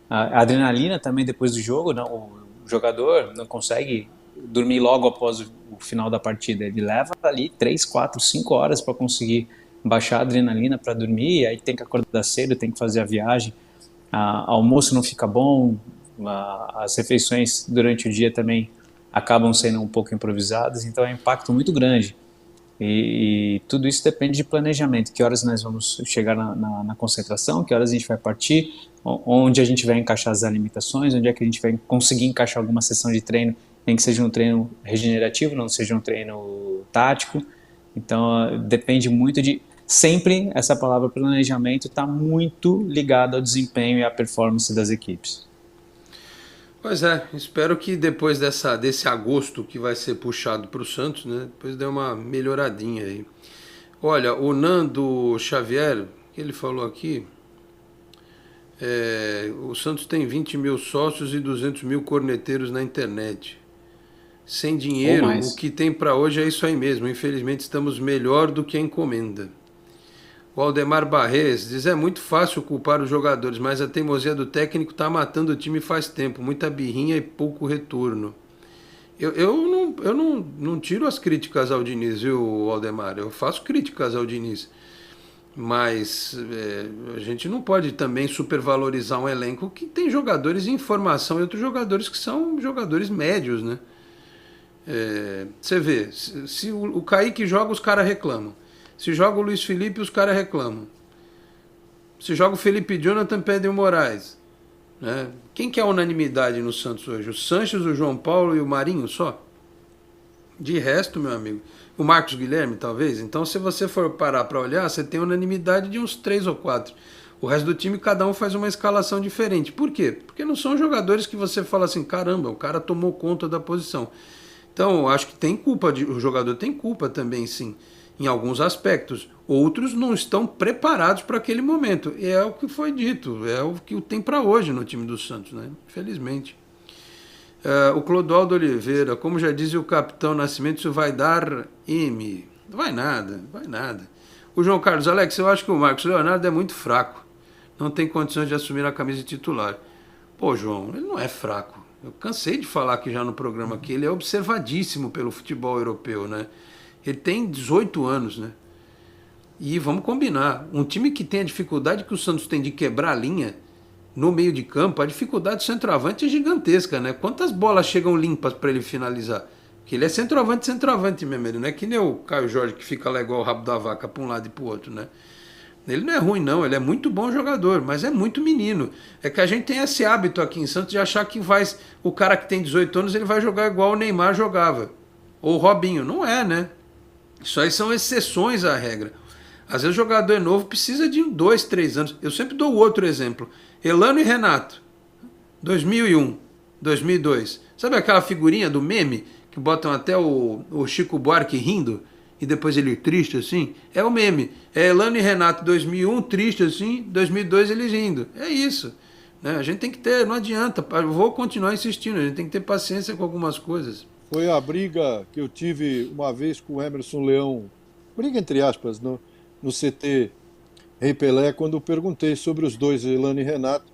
A adrenalina também depois do jogo, o jogador não consegue dormir logo após o final da partida, ele leva ali 3, 4, 5 horas para conseguir baixar a adrenalina para dormir, aí tem que acordar cedo, tem que fazer a viagem, almoço não fica bom, as refeições durante o dia também acabam sendo um pouco improvisadas, então é um impacto muito grande. E tudo isso depende de planejamento, que horas nós vamos chegar na concentração, que horas a gente vai partir, onde a gente vai encaixar as limitações, onde é que a gente vai conseguir encaixar alguma sessão de treino, nem que seja um treino regenerativo, não seja um treino tático. Então depende muito de... Sempre essa palavra planejamento está muito ligada ao desempenho e à performance das equipes. Pois é, espero que depois desse agosto que vai ser puxado para o Santos, né, depois dê uma melhoradinha aí. Olha, o Nando Xavier, que ele falou aqui, o Santos tem 20 mil sócios e 200 mil corneteiros na internet. Sem dinheiro, o que tem para hoje é isso aí mesmo. Infelizmente estamos melhor do que a encomenda. O Aldemar Barres diz: é muito fácil culpar os jogadores, mas a teimosia do técnico está matando o time faz tempo. Muita birrinha e pouco retorno. Eu não tiro as críticas ao Diniz, viu, Aldemar? Eu faço críticas ao Diniz. Mas a gente não pode também supervalorizar um elenco que tem jogadores em formação e outros jogadores que são jogadores médios, né? Você vê, se o Kaique joga, os caras reclamam. Se joga o Luiz Felipe, os caras reclamam. Se joga o Felipe Jonathan, pedem o Moraes. né? Quem que é a unanimidade no Santos hoje? O Sanches, o João Paulo e o Marinho só? De resto, meu amigo, o Marcos Guilherme, talvez. Então, se você for parar para olhar, você tem unanimidade de uns 3 ou 4. O resto do time, cada um faz uma escalação diferente. Por quê? Porque não são jogadores que você fala assim, caramba, o cara tomou conta da posição. Então, acho que tem culpa, o jogador tem culpa também, sim, em alguns aspectos. Outros não estão preparados para aquele momento. E é o que foi dito, é o que tem para hoje no time do Santos, né? Infelizmente. O Clodoaldo Oliveira, como já dizia o capitão Nascimento, isso vai dar M. Não vai nada, vai nada. O João Carlos, Alex, eu acho que o Marcos Leonardo é muito fraco. Não tem condições de assumir a camisa de titular. Pô, João, ele não é fraco. Eu cansei de falar aqui já no programa que ele é observadíssimo pelo futebol europeu, né? Ele tem 18 anos, né? E vamos combinar, um time que tem a dificuldade que o Santos tem de quebrar a linha no meio de campo, a dificuldade do centroavante é gigantesca, né? Quantas bolas chegam limpas para ele finalizar? Porque ele é centroavante mesmo, ele não é que nem o Caio Jorge que fica lá igual o rabo da vaca para um lado e para o outro, né? Ele não é ruim não, ele é muito bom jogador, mas é muito menino. É que a gente tem esse hábito aqui em Santos de achar que o cara que tem 18 anos ele vai jogar igual o Neymar jogava, ou o Robinho. Não é, né? Isso aí são exceções à regra. Às vezes o jogador é novo, precisa de 2, 3 anos. Eu sempre dou outro exemplo. Elano e Renato, 2001, 2002. Sabe aquela figurinha do meme que botam até o Chico Buarque rindo e depois ele triste assim? É o meme. É Elano e Renato, 2001, triste assim, 2002 eles rindo. É isso. Né? A gente tem que ter, não adianta, eu vou continuar insistindo, a gente tem que ter paciência com algumas coisas. Foi a briga que eu tive uma vez com o Emerson Leão, briga entre aspas, no CT Rei Pelé, quando eu perguntei sobre os dois, Elano e Renato,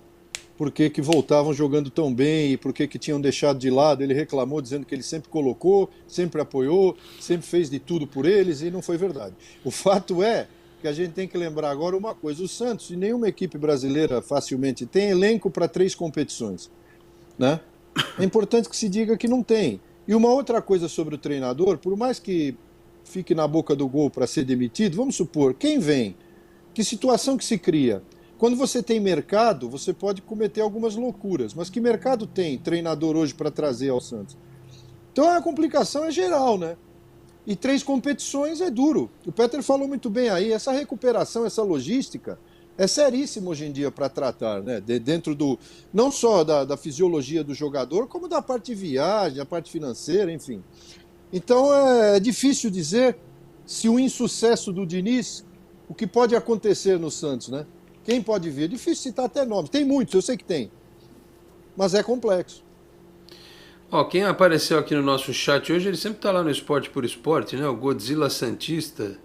por que voltavam jogando tão bem e por que tinham deixado de lado. Ele reclamou dizendo que ele sempre colocou, sempre apoiou, sempre fez de tudo por eles, e não foi verdade. O fato é que a gente tem que lembrar agora uma coisa, o Santos, e nenhuma equipe brasileira facilmente tem elenco para 3 competições, né? É importante que se diga que não tem. E uma outra coisa sobre o treinador, por mais que fique na boca do gol para ser demitido, vamos supor, quem vem? Que situação que se cria? Quando você tem mercado, você pode cometer algumas loucuras, mas que mercado tem treinador hoje para trazer ao Santos? Então a complicação é geral, né? E 3 competições é duro. O Peter falou muito bem aí, essa recuperação, essa logística é seríssima hoje em dia para tratar, né? Dentro do, não só da fisiologia do jogador, como da parte de viagem, da parte financeira, enfim. Então é difícil dizer se o insucesso do Diniz, o que pode acontecer no Santos, né? Quem pode vir? É difícil citar até nomes. Tem muitos, eu sei que tem. Mas é complexo. Ó, quem apareceu aqui no nosso chat hoje, ele sempre tá lá no Esporte por Esporte, né? O Godzilla Santista.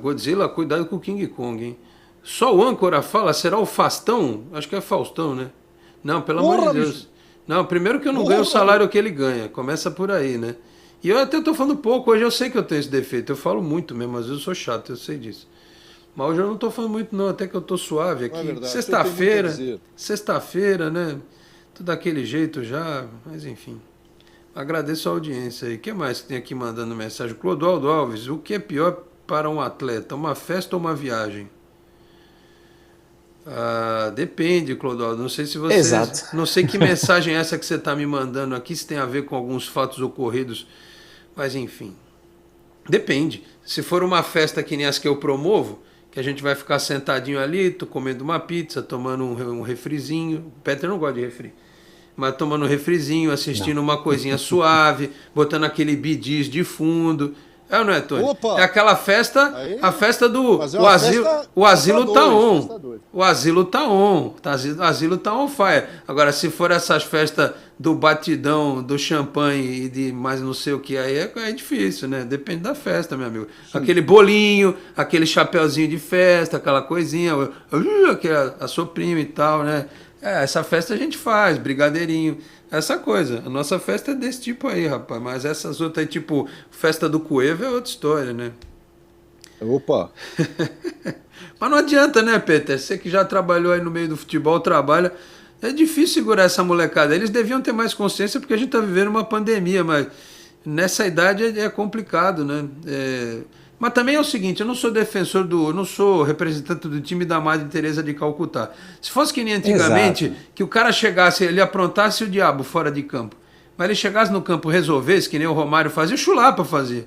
Godzilla, cuidado com o King Kong, hein? Só o âncora fala, será o Fastão? Acho que é Faustão, né? Não, pelo amor de Deus. Bicho. Não, primeiro que eu não ganho o salário que ele ganha. Começa por aí, né? E eu até tô falando pouco, hoje eu sei que eu tenho esse defeito. Eu falo muito mesmo, às vezes eu sou chato, eu sei disso. Mas hoje eu não tô falando muito não, até que eu tô suave aqui. É sexta-feira, né? Tudo daquele jeito já, mas enfim. Agradeço a audiência aí. O que mais que tem aqui mandando mensagem? Clodoaldo Alves, o que é pior para um atleta, uma festa ou uma viagem? Depende, Clodoaldo. Não sei se você. Exato. Não sei que mensagem é essa que você está me mandando aqui, se tem a ver com alguns fatos ocorridos, mas enfim. Depende. Se for uma festa que nem as que eu promovo, que a gente vai ficar sentadinho ali, tô comendo uma pizza, tomando um refrizinho. O Peter não gosta de refri. Mas tomando um refrizinho, assistindo uma coisinha suave, botando aquele Bee Gees de fundo. É ou não é, Tony? Opa! É aquela festa, aí, a festa do... O asilo tá on. O asilo tá on. O asilo tá on fire. Agora, se for essas festas do batidão, do champanhe e de mais não sei o que, aí é difícil, né? Depende da festa, meu amigo. Sim. Aquele bolinho, aquele chapeuzinho de festa, aquela coisinha, a soprinho e tal, né? Essa festa a gente faz, brigadeirinho, essa coisa. A nossa festa é desse tipo aí, rapaz. Mas essas outras aí, tipo, festa do Cuevo é outra história, né? Opa! Mas não adianta, né, Peter? Você que já trabalhou aí no meio do futebol, trabalha. É difícil segurar essa molecada. Eles deviam ter mais consciência porque a gente tá vivendo uma pandemia, mas nessa idade é complicado, né? Mas também é o seguinte, eu não sou eu não sou representante do time da Madre Teresa de Calcutá. Se fosse que nem antigamente, Exato. que o cara chegasse, ele aprontasse o diabo fora de campo, mas ele chegasse no campo, resolvesse, que nem o Romário fazia, o Chulapa fazia.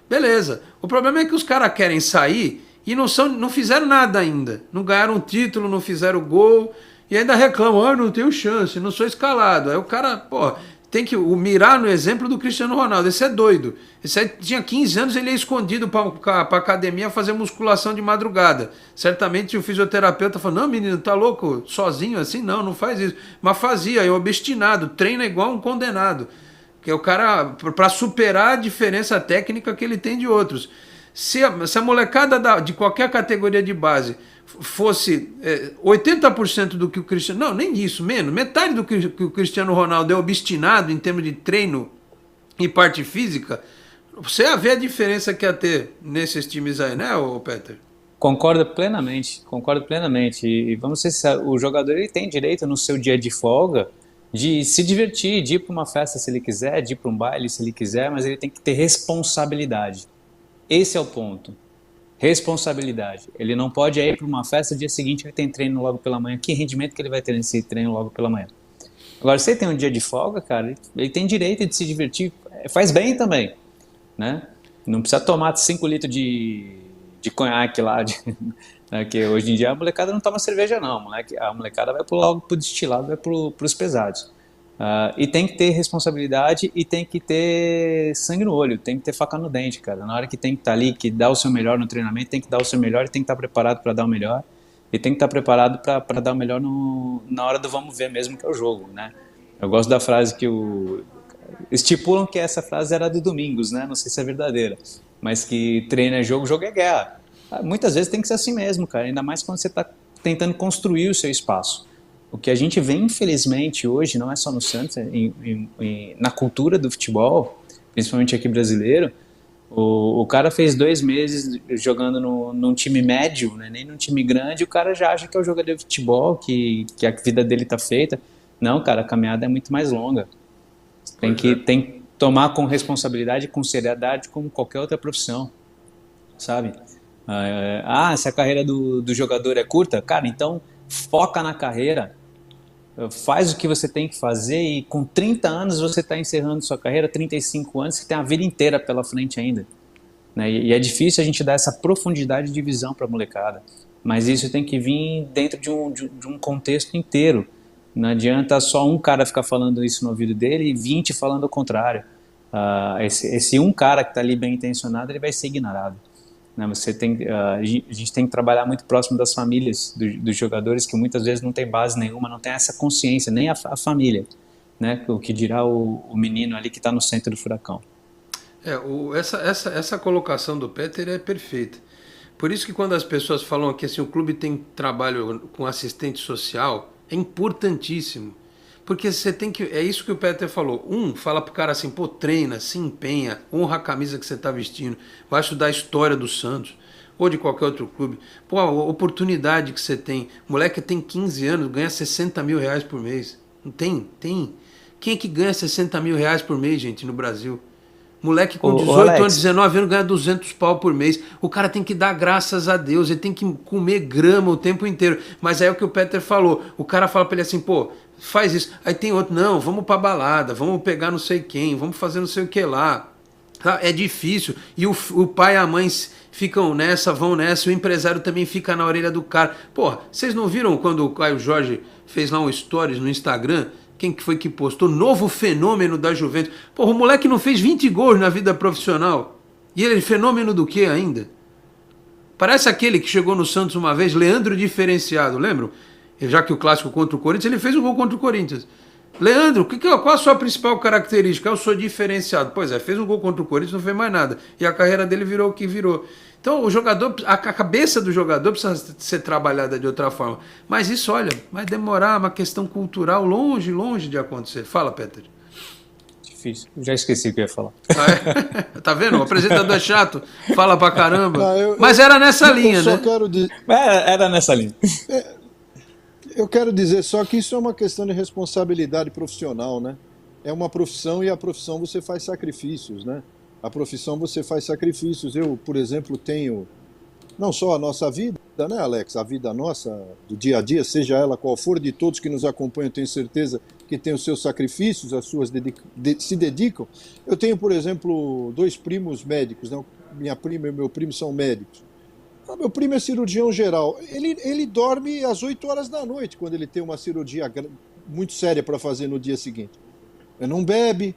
Beleza. O problema é que os caras querem sair e não fizeram nada ainda. Não ganharam um título, não fizeram gol e ainda reclamam, não tenho chance, não sou escalado. Aí o cara, pô, tem que mirar no exemplo do Cristiano Ronaldo. Esse é doido. Esse aí tinha 15 anos, ele ia escondido pra academia fazer musculação de madrugada. Certamente o fisioterapeuta falou, não, menino, tá louco? Sozinho assim? Não faz isso. Mas fazia, é obstinado, treina igual um condenado. Que é o cara, para superar a diferença técnica que ele tem de outros. Se a molecada de qualquer categoria de base fosse 80% do que o Cristiano... Não, nem isso, menos. Metade do que o Cristiano Ronaldo é obstinado em termos de treino e parte física, você ia ver a diferença que ia ter nesses times aí, né, ô Peter? Concordo plenamente, concordo plenamente. E vamos ser sinceros, o jogador ele tem direito no seu dia de folga de se divertir, de ir para uma festa se ele quiser, de ir para um baile se ele quiser, mas ele tem que ter responsabilidade. Esse é o ponto. Responsabilidade. Ele não pode ir para uma festa, no dia seguinte ele tem treino logo pela manhã. Que rendimento que ele vai ter nesse treino logo pela manhã? Agora, se ele tem um dia de folga, cara, ele tem direito de se divertir. Faz bem também, né? Não precisa tomar 5 litros de conhaque lá, né, que hoje em dia a molecada não toma cerveja não, a molecada vai logo pro destilado, vai pros pesados. E tem que ter responsabilidade e tem que ter sangue no olho, tem que ter faca no dente, cara. Na hora que tem que estar ali, que dá o seu melhor no treinamento, tem que dar o seu melhor e tem que estar preparado para dar o melhor. E tem que estar preparado para dar o melhor na hora do vamos ver mesmo, que é o jogo, né? Eu gosto da frase que estipulam que essa frase era do Domingos, né? Não sei se é verdadeira, mas que treino é jogo, jogo é guerra. Muitas vezes tem que ser assim mesmo, cara, ainda mais quando você está tentando construir o seu espaço. O que a gente vê, infelizmente, hoje, não é só no Santos, na cultura do futebol, principalmente aqui brasileiro, o cara fez 2 meses jogando num time médio, né, nem num time grande, o cara já acha que é o jogador de futebol, que a vida dele está feita. Não, cara, a caminhada é muito mais longa. Tem que tomar com responsabilidade, com seriedade, como qualquer outra profissão, sabe? Se a carreira do jogador é curta, cara, então foca na carreira, faz o que você tem que fazer e com 30 anos você está encerrando sua carreira, 35 anos, que tem a vida inteira pela frente ainda, né? E é difícil a gente dar essa profundidade de visão para a molecada, mas isso tem que vir dentro de um contexto inteiro. Não adianta só um cara ficar falando isso no ouvido dele e 20 falando o contrário. Esse um cara que está ali bem intencionado, ele vai ser ignorado. Né? A gente tem que trabalhar muito próximo das famílias dos jogadores, que muitas vezes não tem base nenhuma, não tem essa consciência, nem a família, né? O que dirá o menino ali que está no centro do furacão. Essa colocação do Peter é perfeita. Por isso que quando as pessoas falam que assim, o clube tem trabalho com assistente social, é importantíssimo. Porque você tem que... É isso que o Peter falou. Fala pro cara assim, pô, treina, se empenha, honra a camisa que você tá vestindo, vai estudar a história do Santos, ou de qualquer outro clube. Pô, a oportunidade que você tem. O moleque tem 15 anos, ganha 60 mil reais por mês. Não tem? Tem. Quem é que ganha 60 mil reais por mês, gente, no Brasil? Moleque com 18 anos, 19 anos, ganha 200 pau por mês. O cara tem que dar graças a Deus, ele tem que comer grama o tempo inteiro. Mas aí é o que o Peter falou. O cara fala pra ele assim, pô, faz isso. Aí tem outro, não, vamos pra balada, vamos pegar não sei quem, vamos fazer não sei o que lá. É difícil. E o pai e a mãe ficam nessa, vão nessa, o empresário também fica na orelha do cara. Pô, vocês não viram quando o Caio Jorge fez lá um stories no Instagram? Quem que foi que postou? Novo fenômeno da Juventus. Porra, o moleque não fez 20 gols na vida profissional. E ele é fenômeno do que ainda? Parece aquele que chegou no Santos uma vez, Leandro diferenciado, lembram? Já que o clássico contra o Corinthians, ele fez um gol contra o Corinthians. Leandro, qual a sua principal característica? Eu sou diferenciado. Pois é, fez um gol contra o Corinthians, não fez mais nada. E a carreira dele virou o que virou. Então o jogador, a cabeça do jogador precisa ser trabalhada de outra forma. Mas isso, olha, vai demorar, uma questão cultural longe de acontecer. Fala, Peter. Difícil, já esqueci o que eu ia falar. Tá vendo? O apresentador é chato, fala pra caramba. Mas era nessa linha, né? Era nessa linha. Eu quero dizer só que isso é uma questão de responsabilidade profissional, né? É uma profissão e a profissão você faz sacrifícios, né? A profissão você faz sacrifícios. Eu, por exemplo, tenho não só a nossa vida, né, Alex? A vida nossa, do dia a dia, seja ela qual for, de todos que nos acompanham, tenho certeza que tem os seus sacrifícios, as suas se dedicam. Eu tenho, por exemplo, 2 primos médicos, né? Minha prima e meu primo são médicos. Meu primo é cirurgião geral. Ele dorme às 8 horas da noite, quando ele tem uma cirurgia muito séria para fazer no dia seguinte. Ele não bebe,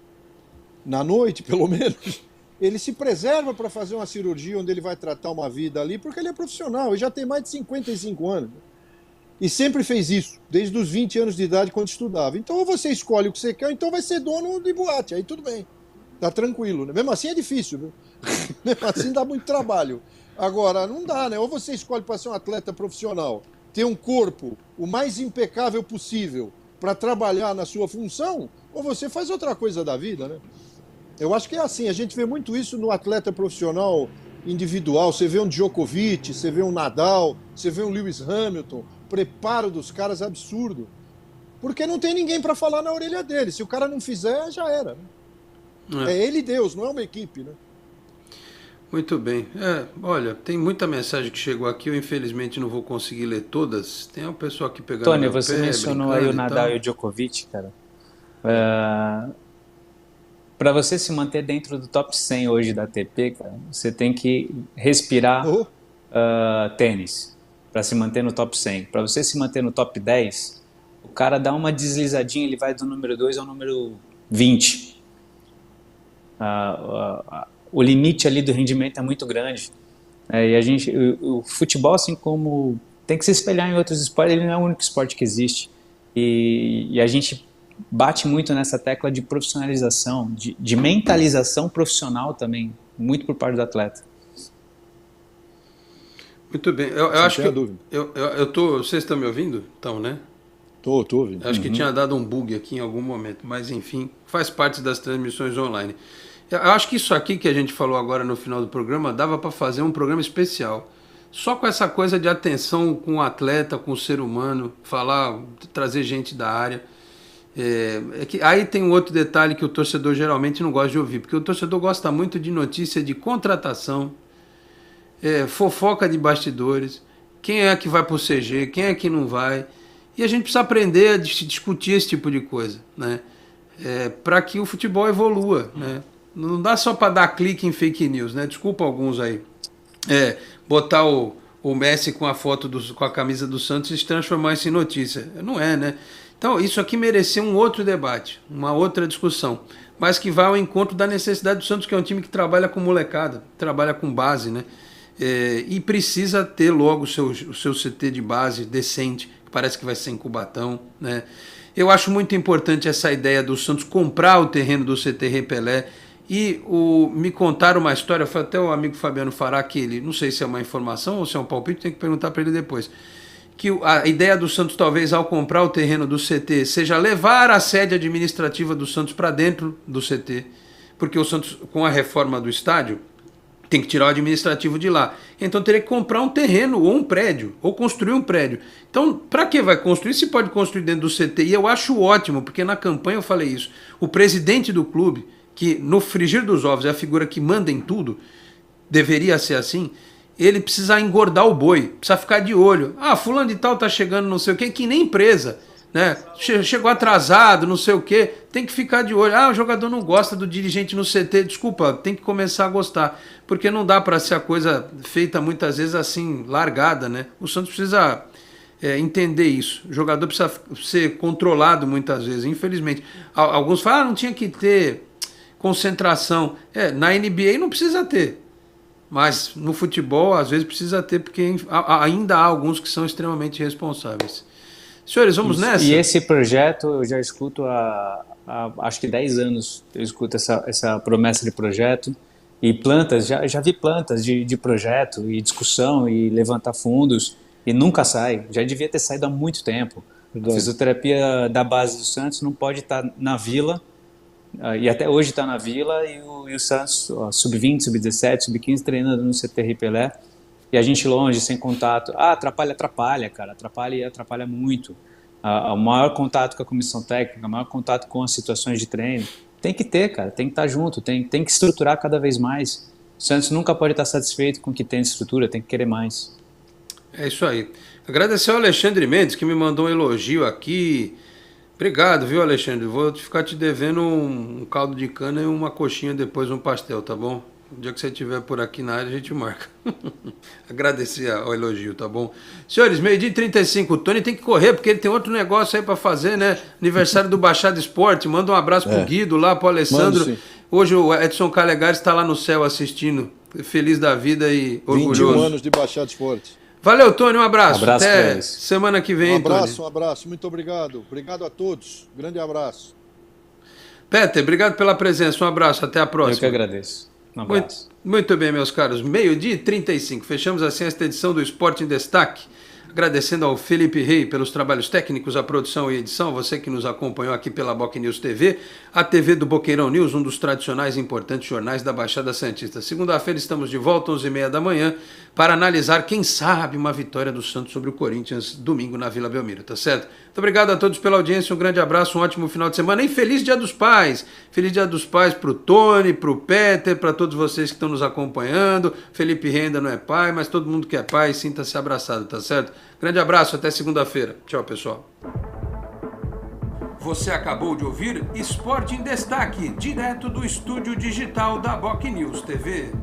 na noite, pelo menos. Ele se preserva para fazer uma cirurgia onde ele vai tratar uma vida ali, porque ele é profissional e já tem mais de 55 anos. E sempre fez isso, desde os 20 anos de idade, quando estudava. Então, ou você escolhe o que você quer, ou então vai ser dono de boate. Aí tudo bem, tá tranquilo. Né? Mesmo assim é difícil, viu? Mesmo assim dá muito trabalho. Agora, não dá, né? Ou você escolhe para ser um atleta profissional, ter um corpo o mais impecável possível para trabalhar na sua função, ou você faz outra coisa da vida, né? Eu acho que é assim, a gente vê muito isso no atleta profissional individual. Você vê um Djokovic, você vê um Nadal, você vê um Lewis Hamilton, preparo dos caras absurdo. Porque não tem ninguém para falar na orelha dele. Se o cara não fizer, já era. Né? É ele e Deus, não é uma equipe, né? Muito bem. Olha, tem muita mensagem que chegou aqui, eu infelizmente não vou conseguir ler todas. Tem um pessoal aqui pegando Tony, meu você pé, mencionou aí o Nadal e o Djokovic, cara. Para você se manter dentro do top 100 hoje da ATP, cara, você tem que respirar tênis para se manter no top 100. Para você se manter no top 10, o cara dá uma deslizadinha, ele vai do número 2 ao número 20. O limite ali do rendimento é muito grande. E o futebol, assim como tem que se espelhar em outros esportes, ele não é o único esporte que existe. E a gente bate muito nessa tecla de profissionalização, de mentalização profissional também, muito por parte do atleta. Muito bem. Eu acho que vocês estão me ouvindo? Estão, né? Tô ouvindo. Acho que tinha dado um bug aqui em algum momento, mas enfim, faz parte das transmissões online. Eu acho que isso aqui que a gente falou agora no final do programa dava para fazer um programa especial. Só com essa coisa de atenção com o atleta, com o ser humano, trazer gente da área. Aí tem um outro detalhe que o torcedor geralmente não gosta de ouvir, porque o torcedor gosta muito de notícia de contratação, fofoca de bastidores, quem é que vai para o CG, quem é que não vai, e a gente precisa aprender a discutir esse tipo de coisa, né? Para que o futebol evolua, né? Não dá só para dar clique em fake news, né? Desculpa alguns aí, botar o Messi com a foto com a camisa do Santos e se transformar isso em notícia, não é, né? Então, isso aqui merecia um outro debate, uma outra discussão, mas que vai ao encontro da necessidade do Santos, que é um time que trabalha com molecada, trabalha com base, né? E precisa ter logo o seu CT de base decente, que parece que vai ser em Cubatão, né? Eu acho muito importante essa ideia do Santos comprar o terreno do CT Rei Pelé, e me contaram uma história, foi até o amigo Fabiano Fará, que ele, não sei se é uma informação ou se é um palpite, tem que perguntar para ele depois, que a ideia do Santos, talvez, ao comprar o terreno do CT, seja levar a sede administrativa do Santos para dentro do CT, porque o Santos, com a reforma do estádio, tem que tirar o administrativo de lá. Então teria que comprar um terreno ou um prédio, ou construir um prédio. Então, para que vai construir? Se pode construir dentro do CT. E eu acho ótimo, porque na campanha eu falei isso. O presidente do clube, que no frigir dos ovos é a figura que manda em tudo, deveria ser assim, ele precisa engordar o boi, precisa ficar de olho. Fulano de tal tá chegando não sei o quê, que nem empresa, né? Chegou atrasado, não sei o quê, tem que ficar de olho. O jogador não gosta do dirigente no CT, desculpa, tem que começar a gostar, porque não dá para ser a coisa feita muitas vezes assim, largada, né? O Santos precisa entender isso. O jogador precisa ser controlado muitas vezes, infelizmente. Alguns falam, não tinha que ter concentração. Na NBA não precisa ter. Mas no futebol, às vezes, precisa ter, porque ainda há alguns que são extremamente responsáveis. Senhores, vamos nessa? E esse projeto eu já escuto há acho que 10 anos. Eu escuto essa promessa de projeto. E plantas, já vi plantas de projeto e discussão e levantar fundos e nunca sai. Já devia ter saído há muito tempo. A fisioterapia da base do Santos não pode estar na Vila, e até hoje está na Vila, e o Santos, sub-20, sub-17, sub-15, treinando no CT Rei Pelé, e a gente longe, sem contato. Atrapalha, cara, atrapalha muito. O maior contato com a comissão técnica, o maior contato com as situações de treino, Tem que ter, cara, tem que estar junto, tem que estruturar cada vez mais. O Santos nunca pode estar satisfeito com o que tem de estrutura, tem que querer mais. É isso aí. Agradecer ao Alexandre Mendes, que me mandou um elogio aqui. Obrigado, viu, Alexandre? Vou ficar te devendo um caldo de cana e uma coxinha, depois um pastel, tá bom? O dia que você estiver por aqui na área, a gente marca. Agradecer ao elogio, tá bom? Senhores, 12h35, o Tony tem que correr, porque ele tem outro negócio aí pra fazer, né? Aniversário do Baixada Esporte. Manda um abraço pro Guido lá, pro Alessandro. Hoje o Edson Calegares está lá no céu assistindo. Feliz da vida e orgulhoso. 21 anos de Baixada Esporte. Valeu, Tony, um abraço. Até pra semana que vem, Tony. Um abraço, muito obrigado. Obrigado a todos. Grande abraço. Peter, obrigado pela presença. Um abraço, até a próxima. Eu que agradeço. Um abraço. Muito bem, meus caros. 12h35. Fechamos assim esta edição do Esporte em Destaque. Agradecendo ao Felipe Rey pelos trabalhos técnicos, a produção e edição, você que nos acompanhou aqui pela Boc News TV, a TV do Boqueirão News, um dos tradicionais e importantes jornais da Baixada Santista. Segunda-feira estamos de volta, 11h30 da manhã, para analisar, quem sabe, uma vitória do Santos sobre o Corinthians, domingo na Vila Belmiro, tá certo? Muito obrigado a todos pela audiência, um grande abraço, um ótimo final de semana e feliz Dia dos Pais! Feliz Dia dos Pais pro Tony, pro Peter, para todos vocês que estão nos acompanhando. Felipe Rey ainda não é pai, mas todo mundo que é pai, sinta-se abraçado, tá certo? Grande abraço, até segunda-feira. Tchau, pessoal. Você acabou de ouvir Esporte em Destaque, direto do estúdio digital da Boc News TV.